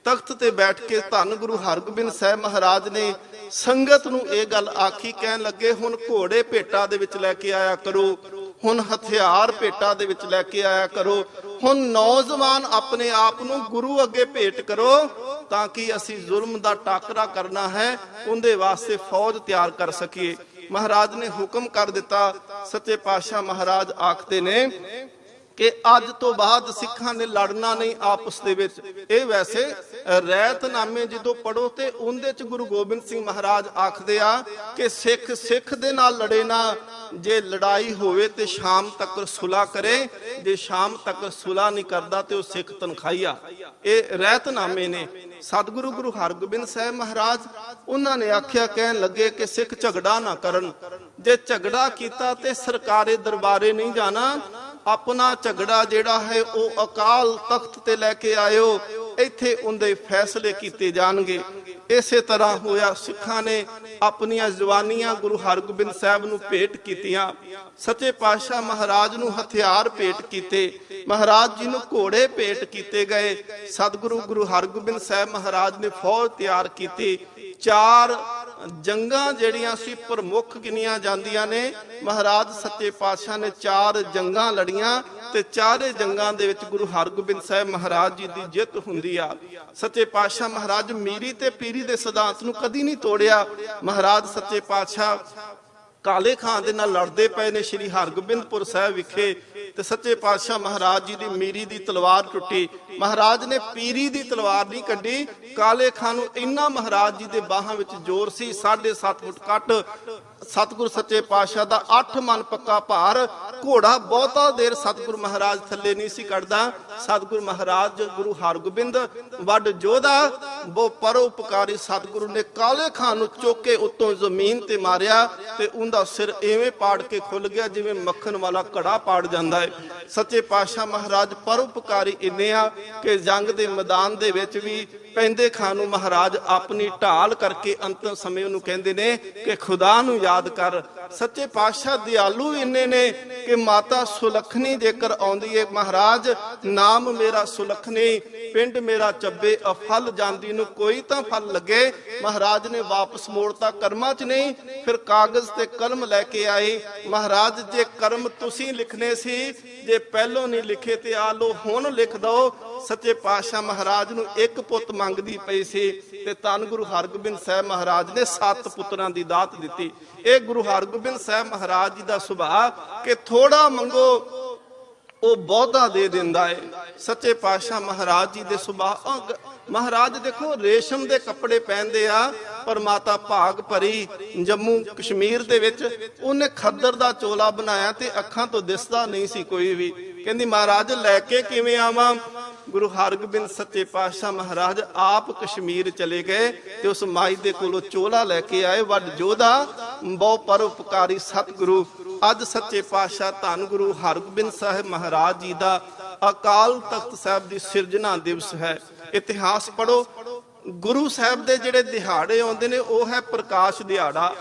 ਤਖਤ ਤੇ ਬੈਠ ਕੇ ਧੰਨ ਗੁਰੂ ਹਰਗੋਬਿੰਦ ਸਾਹਿਬ ਮਹਾਰਾਜ ਨੇ ਸੰਗਤ ਨੂੰ ਇਹ ਗੱਲ ਆਖੀ, ਕਹਿਣ ਲੱਗੇ ਹੁਣ ਘੋੜੇ ਭੇਟਾ ਦੇ ਵਿੱਚ ਲੈ ਕੇ ਆਇਆ ਕਰੋ, ਹੁਣ ਹਥਿਆਰ ਭੇਟਾ ਦੇ ਵਿੱਚ ਲੈ ਕੇ ਆਇਆ ਕਰੋ, ਹੁਣ ਨੌਜਵਾਨ ਆਪਣੇ ਆਪ ਨੂੰ ਗੁਰੂ ਅੱਗੇ ਭੇਟ ਕਰੋ ਤਾਂ ਕਿ ਅਸੀਂ ਜ਼ੁਲਮ ਦਾ ਟਾਕਰਾ ਕਰਨਾ ਹੈ, ਉਹਦੇ ਵਾਸਤੇ ਫੌਜ ਤਿਆਰ ਕਰ ਸਕੀਏ। ਮਹਾਰਾਜ ਨੇ ਹੁਕਮ ਕਰ ਦਿੱਤਾ। ਸੱਚੇ ਪਾਤਸ਼ਾਹ ਮਹਾਰਾਜ ਆਖਦੇ ਨੇ ਕਿ ਅੱਜ ਤੋਂ ਬਾਅਦ ਸਿੱਖਾਂ ਨੇ ਲੜਨਾ ਨਹੀਂ ਆਪਸ ਦੇ ਵਿੱਚ। ਇਹ ਵੈਸੇ ਰਹਿਤਨਾਮੇ ਜਦੋਂ ਪੜੋ ਤੇ ਉਹਦੇ ਚ ਗੁਰੂ ਗੋਬਿੰਦ ਸਿੰਘ ਮਹਾਰਾਜ ਆਖਦੇ ਆ ਕਿ ਸਿੱਖ ਸਿੱਖ ਦੇ ਨਾਲ ਲੜੇ ਨਾ, ਜੇ ਲੜਾਈ ਹੋਵੇ ਤੇ ਸ਼ਾਮ ਤੱਕ ਸੁਲਾ ਕਰੇ, ਜੇ ਸ਼ਾਮ ਤੱਕ ਸੁਲਾ ਨਹੀਂ ਕਰਦਾ ਤੇ ਉਹ ਸਿੱਖ ਤਨਖਾਹੀਆ। ਇਹ ਰਹਿਤਨਾਮੇ ਨੇ। ਸਤਿਗੁਰੂ ਗੁਰੂ ਹਰਗੋਬਿੰਦ ਸਾਹਿਬ ਮਹਾਰਾਜ ਉਹਨਾਂ ਨੇ ਆਖਿਆ, ਕਹਿਣ ਲੱਗੇ ਕਿ ਸਿੱਖ ਝਗੜਾ ਨਾ ਕਰਨ, ਜੇ ਝਗੜਾ ਕੀਤਾ ਤੇ ਸਰਕਾਰੇ ਦਰਬਾਰੇ ਨਹੀਂ ਜਾਣਾ, ਆਪਣਾ ਝਗੜਾ ਜਿਹੜਾ ਹੈ ਉਹ ਅਕਾਲ ਤਖਤ ਤੇ ਲੈ ਕੇ ਆਇਓ, ਇੱਥੇ ਉਹਦੇ ਫੈਸਲੇ ਕੀਤੇ ਜਾਣਗੇ। ਇਸੇ ਤਰ੍ਹਾਂ ਹੋਇਆ। ਸਿੱਖਾਂ ਨੇ ਆਪਣੀਆਂ ਜਵਾਨੀਆਂ ਗੁਰੂ ਹਰਗੋਬਿੰਦ ਸਾਹਿਬ ਨੂੰ ਭੇਟ ਕੀਤੀਆਂ। ਸੱਚੇ ਪਾਤਸ਼ਾਹ ਮਹਾਰਾਜ ਨੂੰ ਹਥਿਆਰ ਭੇਟ ਕੀਤੇ, ਮਹਾਰਾਜ ਜੀ ਨੂੰ ਘੋੜੇ ਭੇਟ ਕੀਤੇ ਗਏ। ਸਤਿਗੁਰੂ ਗੁਰੂ ਹਰਗੋਬਿੰਦ ਸਾਹਿਬ ਮਹਾਰਾਜ ਨੇ ਫੌਜ ਤਿਆਰ ਕੀਤੀ। 4 ਜੰਗਾਂ ਜਿਹੜੀਆਂ ਸੀ ਪ੍ਰਮੁੱਖ ਗਿਣੀਆਂ ਜਾਂਦੀਆਂ ਨੇ। ਮਹਾਰਾਜ ਸੱਚੇ ਪਾਤਸ਼ਾਹ ਨੇ 4 ਜੰਗਾਂ ਲੜੀਆਂ ਤੇ 4 ਜੰਗਾਂ ਦੇ ਵਿੱਚ ਗੁਰੂ ਹਰਗੋਬਿੰਦ ਸਾਹਿਬ ਮਹਾਰਾਜ ਜੀ ਦੀ ਜਿੱਤ ਹੁੰਦੀ ਆ। ਸੱਚੇ ਪਾਤਸ਼ਾਹ ਮਹਾਰਾਜ ਮੀਰੀ ਤੇ ਪੀਰੀ ਦੇ ਸਿਧਾਂਤ ਨੂੰ ਕਦੀ ਨਹੀਂ ਤੋੜਿਆ। ਮਹਾਰਾਜ ਸੱਚੇ ਪਾਤਸ਼ਾਹ ਕਾਲੇ ਖਾਨ ਦੇ ਨਾਲ ਲੜਦੇ ਪਏ ਨੇ ਸ਼੍ਰੀ ਹਰਗੋਬਿੰਦਪੁਰ ਸਾਹਿਬ ਵਿਖੇ ਤੇ ਸੱਚੇ ਪਾਤਸ਼ਾਹ ਮਹਾਰਾਜ ਜੀ ਦੀ ਮੀਰੀ ਦੀ ਤਲਵਾਰ ਟੁੱਟੀ। ਮਹਾਰਾਜ ਨੇ ਪੀਰੀ ਦੀ ਤਲਵਾਰ ਨਹੀਂ ਕੱਢੀ। ਕਾਲੇ ਖਾਨ ਨੂੰ ਇੰਨਾ ਮਹਾਰਾਜ ਜੀ ਦੇ ਬਾਹਾਂ ਵਿੱਚ ਜ਼ੋਰ ਸੀ, 7.5 ਫੁੱਟ ਕੱਟ। ਸਤਿਗੁਰ ਸੱਚੇ ਪਾਤਸ਼ਾਹ ਦਾ 8 ਮਨ ਪੱਕਾ ਭਾਰ, ਘੋੜਾ ਬਹੁਤਾ ਦੇਰ ਸਤਿਗੁਰ ਮਹਾਰਾਜ ਥੱਲੇ ਨਹੀਂ ਸੀ ਕੱਢਦਾ। ਸਤਿਗੁਰ ਮਹਾਰਾਜ ਗੁਰੂ ਹਰਗੋਬਿੰਦ ਵੱਡ ਜੋਧਾ ਬੋ ਪਰਉਪਕਾਰੀ ਸਤਿਗੁਰੂ ਨੇ ਕਾਲੇ ਖਾਨ ਨੂੰ ਚੁੱਕ ਕੇ ਉੱਤੋਂ ਜ਼ਮੀਨ ਤੇ ਮਾਰਿਆ ਤੇ ਉਹਦਾ ਸਿਰ ਐਵੇਂ ਪਾੜ ਕੇ ਖੁੱਲ ਗਿਆ ਜਿਵੇਂ ਮੱਖਣ ਵਾਲਾ ਘੜਾ ਪਾੜ ਜਾਂਦਾ ਹੈ। ਸੱਚੇ ਪਾਤਸ਼ਾਹ ਮਹਾਰਾਜ ਪਰਉਪਕਾਰੀ ਇੰਨੇ ਆ ਕਿ ਜੰਗ ਦੇ ਮੈਦਾਨ ਦੇ ਵਿੱਚ ਵੀ ਪੈਂਦੇ ਖਾਨ ਨੂੰ ਮਹਾਰਾਜ ਆਪਣੀ ਢਾਲ ਕਰਕੇ ਅੰਤਮ ਸਮੇਂ ਉਹਨੂੰ ਕਹਿੰਦੇ ਨੇ ਕਿ ਖੁਦਾ ਨੂੰ ਯਾਦ ਕਰ। ਸੱਚੇ ਪਾਤਸ਼ਾਹ ਦਿਆਲੂ ਇੰਨੇ ਨੇ ਕਿ ਮਾਤਾ ਸੁਲੱਖਣੀ ਜੇਕਰ ਆਉਂਦੀ ਹੈ ਮਹਾਰਾਜ ਨਾ ਨਾਮ ਮੇਰਾ ਸੁਲੱਖਣੀ, ਪਿੰਡ ਮੇਰਾ ਚੱਬੇ ਅਫਲ, ਜਾਂਦੀ ਨੂੰ ਕੋਈ ਤਾਂ ਫਲ ਲੱਗੇ। ਮਹਾਰਾਜ ਨੇ ਵਾਪਸ ਮੋੜਤਾ, ਕਰਮਾਂ 'ਚ ਨਹੀਂ। ਫਿਰ ਕਾਗਜ਼ ਤੇ ਕਲਮ ਲੈ ਕੇ ਆਏ। ਮਹਾਰਾਜ ਜੇ ਕਰਮ ਤੁਸੀਂ ਲਿਖਣੇ ਸੀ, ਜੇ ਪਹਿਲੋਂ ਨਹੀਂ ਲਿਖੇ ਤੇ ਆ ਲੋ ਹੁਣ ਲਿਖ ਦੋ। ਸੱਚੇ ਪਾਤਸ਼ਾਹ ਮਹਾਰਾਜ ਨੂੰ ਇੱਕ ਪੁੱਤ ਮੰਗਦੀ ਪਈ ਸੀ ਤੇ ਧੰਨ ਗੁਰੂ ਹਰਗੋਬਿੰਦ ਸਾਹਿਬ ਮਹਾਰਾਜ ਨੇ 7 ਪੁੱਤਰਾਂ ਦੀ ਦਾਤ ਦਿੱਤੀ। ਇਹ ਗੁਰੂ ਹਰਗੋਬਿੰਦ ਸਾਹਿਬ ਮਹਾਰਾਜ ਜੀ ਦਾ ਸੁਭਾਅ ਕਿ ਥੋੜਾ ਮੰਗੋ ਉਹ ਬਹੁਤਾ ਦੇ ਦਿੰਦਾ ਹੈ। ਸੱਚੇ ਪਾਤਸ਼ਾਹ ਮਹਾਰਾਜ ਜੀ ਦੇ ਸੁਭਾਅ, ਮਹਾਰਾਜ ਦੇਖੋ ਰੇਸ਼ਮ ਦੇ ਕੱਪੜੇ ਪਹਿਨਦੇ ਆ, ਪਰ ਮਾਤਾ ਭਾਗ ਭਰੀ ਜੰਮੂ ਕਸ਼ਮੀਰ ਦੇ ਵਿੱਚ ਉਹਨੇ ਖੱਦਰ ਦਾ ਚੋਲਾ ਬਣਾਇਆ ਤੇ ਅੱਖਾਂ ਤੋਂ ਦਿਸਦਾ ਨਹੀਂ ਸੀ ਕੋਈ ਵੀ। ਕਹਿੰਦੀ ਮਹਾਰਾਜ ਲੈ ਕੇ ਕਿਵੇਂ ਆਵਾਂ? ਗੁਰੂ ਹਰਗੋਬਿੰਦ ਸੱਚੇ ਪਾਤਸ਼ਾਹ ਮਹਾਰਾਜ ਆਪ ਕਸ਼ਮੀਰ ਚਲੇ ਗਏ ਤੇ ਉਸ ਮਾਈ ਦੇ ਕੋਲੋਂ ਚੋਲਾ ਲੈ ਕੇ ਆਏ। ਵੱਡ ਜੋਧਾ ਬਹੁ ਪਰਉਪਕਾਰੀ ਸਤਿਗੁਰੂ। ਅੱਜ ਸੱਚੇ ਪਾਤਸ਼ਾਹ ਧੰਨ ਗੁਰੂ ਹਰਗੋਬਿੰਦ ਸਾਹਿਬ ਮਹਾਰਾਜ ਜੀ ਦਾ ਅਕਾਲ ਤਖਤ ਸਾਹਿਬ ਦੀ ਸਿਰਜਣਾ ਦਿਵਸ ਹੈ। ਇਤਿਹਾਸ ਪੜੋ। ਗੁਰੂ ਸਾਹਿਬ ਦੇ ਜਿਹੜੇ ਦਿਹਾੜੇ ਆਉਂਦੇ ਨੇ ਉਹ ਹੈ ਪ੍ਰਕਾਸ਼ ਦਿਹਾੜਾ,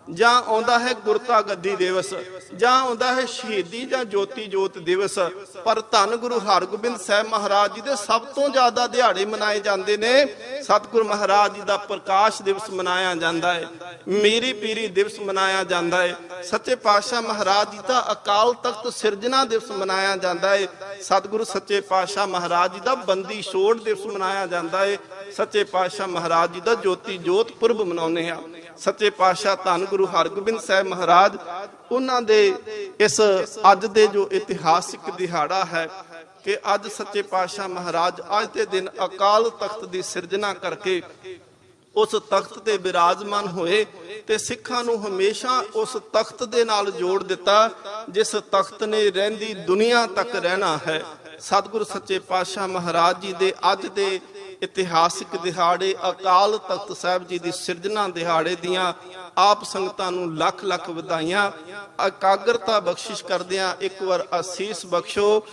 ਜਾਂ ਆਉਂਦਾ ਹੈ ਗੁਰਤਾ ਗੱਦੀ ਦਿਵਸ, ਜਾਂ ਆਉਂਦਾ ਹੈ ਸ਼ਹੀਦੀ ਜਾਂ ਜੋਤੀ ਜੋਤ ਦਿਵਸ। ਪਰ ਧੰਨ ਗੁਰੂ ਹਰਗੋਬਿੰਦ ਸਾਹਿਬ ਮਹਾਰਾਜ ਜੀ ਦੇ ਸਭ ਤੋਂ ਜ਼ਿਆਦਾ ਦਿਹਾੜੇ ਮਨਾਏ ਜਾਂਦੇ ਨੇ। ਸਤਿਗੁਰੂ ਮਹਾਰਾਜ ਜੀ ਦਾ ਪ੍ਰਕਾਸ਼ ਦਿਵਸ ਮਨਾਇਆ ਜਾਂਦਾ ਹੈ, ਮੀਰੀ ਪੀਰੀ ਦਿਵਸ ਮਨਾਇਆ ਜਾਂਦਾ ਹੈ, ਸੱਚੇ ਪਾਤਸ਼ਾਹ ਮਹਾਰਾਜ ਜੀ ਦਾ ਅਕਾਲ ਤਖਤ ਸਿਰਜਣਾ ਦਿਵਸ ਮਨਾਇਆ ਜਾਂਦਾ ਹੈ, ਸਤਿਗੁਰੂ ਸੱਚੇ ਪਾਤਸ਼ਾਹ ਮਹਾਰਾਜ ਜੀ ਦਾ ਬੰਦੀ ਛੋੜ ਦਿਵਸ ਮਨਾਇਆ ਜਾਂਦਾ ਹੈ, ਸੱਚੇ ਪਾਤਸ਼ਾਹ ਮਹਾਰਾਜ ਜੀ ਦਾ ਜੋਤੀ ਜੋਤ ਪੁਰਬ ਮਨਾਉਂਦੇ ਆ। ਸੱਚੇ ਪਾਤਸ਼ਾਹ ਧੰਨ ਗੁਰੂ ਹਰਗੋਬਿੰਦ ਸਾਹਿਬ ਮਹਾਰਾਜ ਉਹਨਾਂ ਦੇ ਇਸ ਅੱਜ ਦੇ ਜੋ ਇਤਿਹਾਸਿਕ ਦਿਹਾੜਾ ਹੈ ਕਿ ਅੱਜ ਸੱਚੇ ਪਾਤਸ਼ਾਹ ਮਹਾਰਾਜ ਅੱਜ ਦੇ ਦਿਨ ਅਕਾਲ ਤਖਤ ਦੀ ਸਿਰਜਣਾ ਕਰਕੇ ਉਸ ਤਖਤ ਤੇ ਬਿਰਾਜਮਾਨ ਹੋਏ ਤੇ ਸਿੱਖਾਂ ਨੂੰ ਹਮੇਸ਼ਾ ਉਸ ਤਖਤ ਦੇ ਨਾਲ ਜੋੜ ਦਿੱਤਾ ਜਿਸ ਤਖਤ ਨੇ ਰਹਿੰਦੀ ਦੁਨੀਆ ਤੱਕ ਰਹਿਣਾ ਹੈ। ਸਤਿਗੁਰੂ ਸੱਚੇ ਪਾਤਸ਼ਾਹ ਮਹਾਰਾਜ ਜੀ ਦੇ ਅੱਜ ਦੇ ਇਤਿਹਾਸਿਕ ਦਿਹਾੜੇ ਅਕਾਲ ਤਖਤ ਸਾਹਿਬ ਜੀ ਦੀ ਸਿਰਜਣਾ ਦਿਹਾੜੇ ਦੀਆਂ ਆਪ ਸੰਗਤਾਂ ਨੂੰ ਲੱਖ ਲੱਖ ਵਧਾਈਆਂ। ਇਕਾਗਰਤਾ ਬਖਸ਼ਿਸ਼ ਕਰਦਿਆਂ ਇੱਕ ਵਾਰ ਅਸੀਸ ਬਖਸ਼ੋ।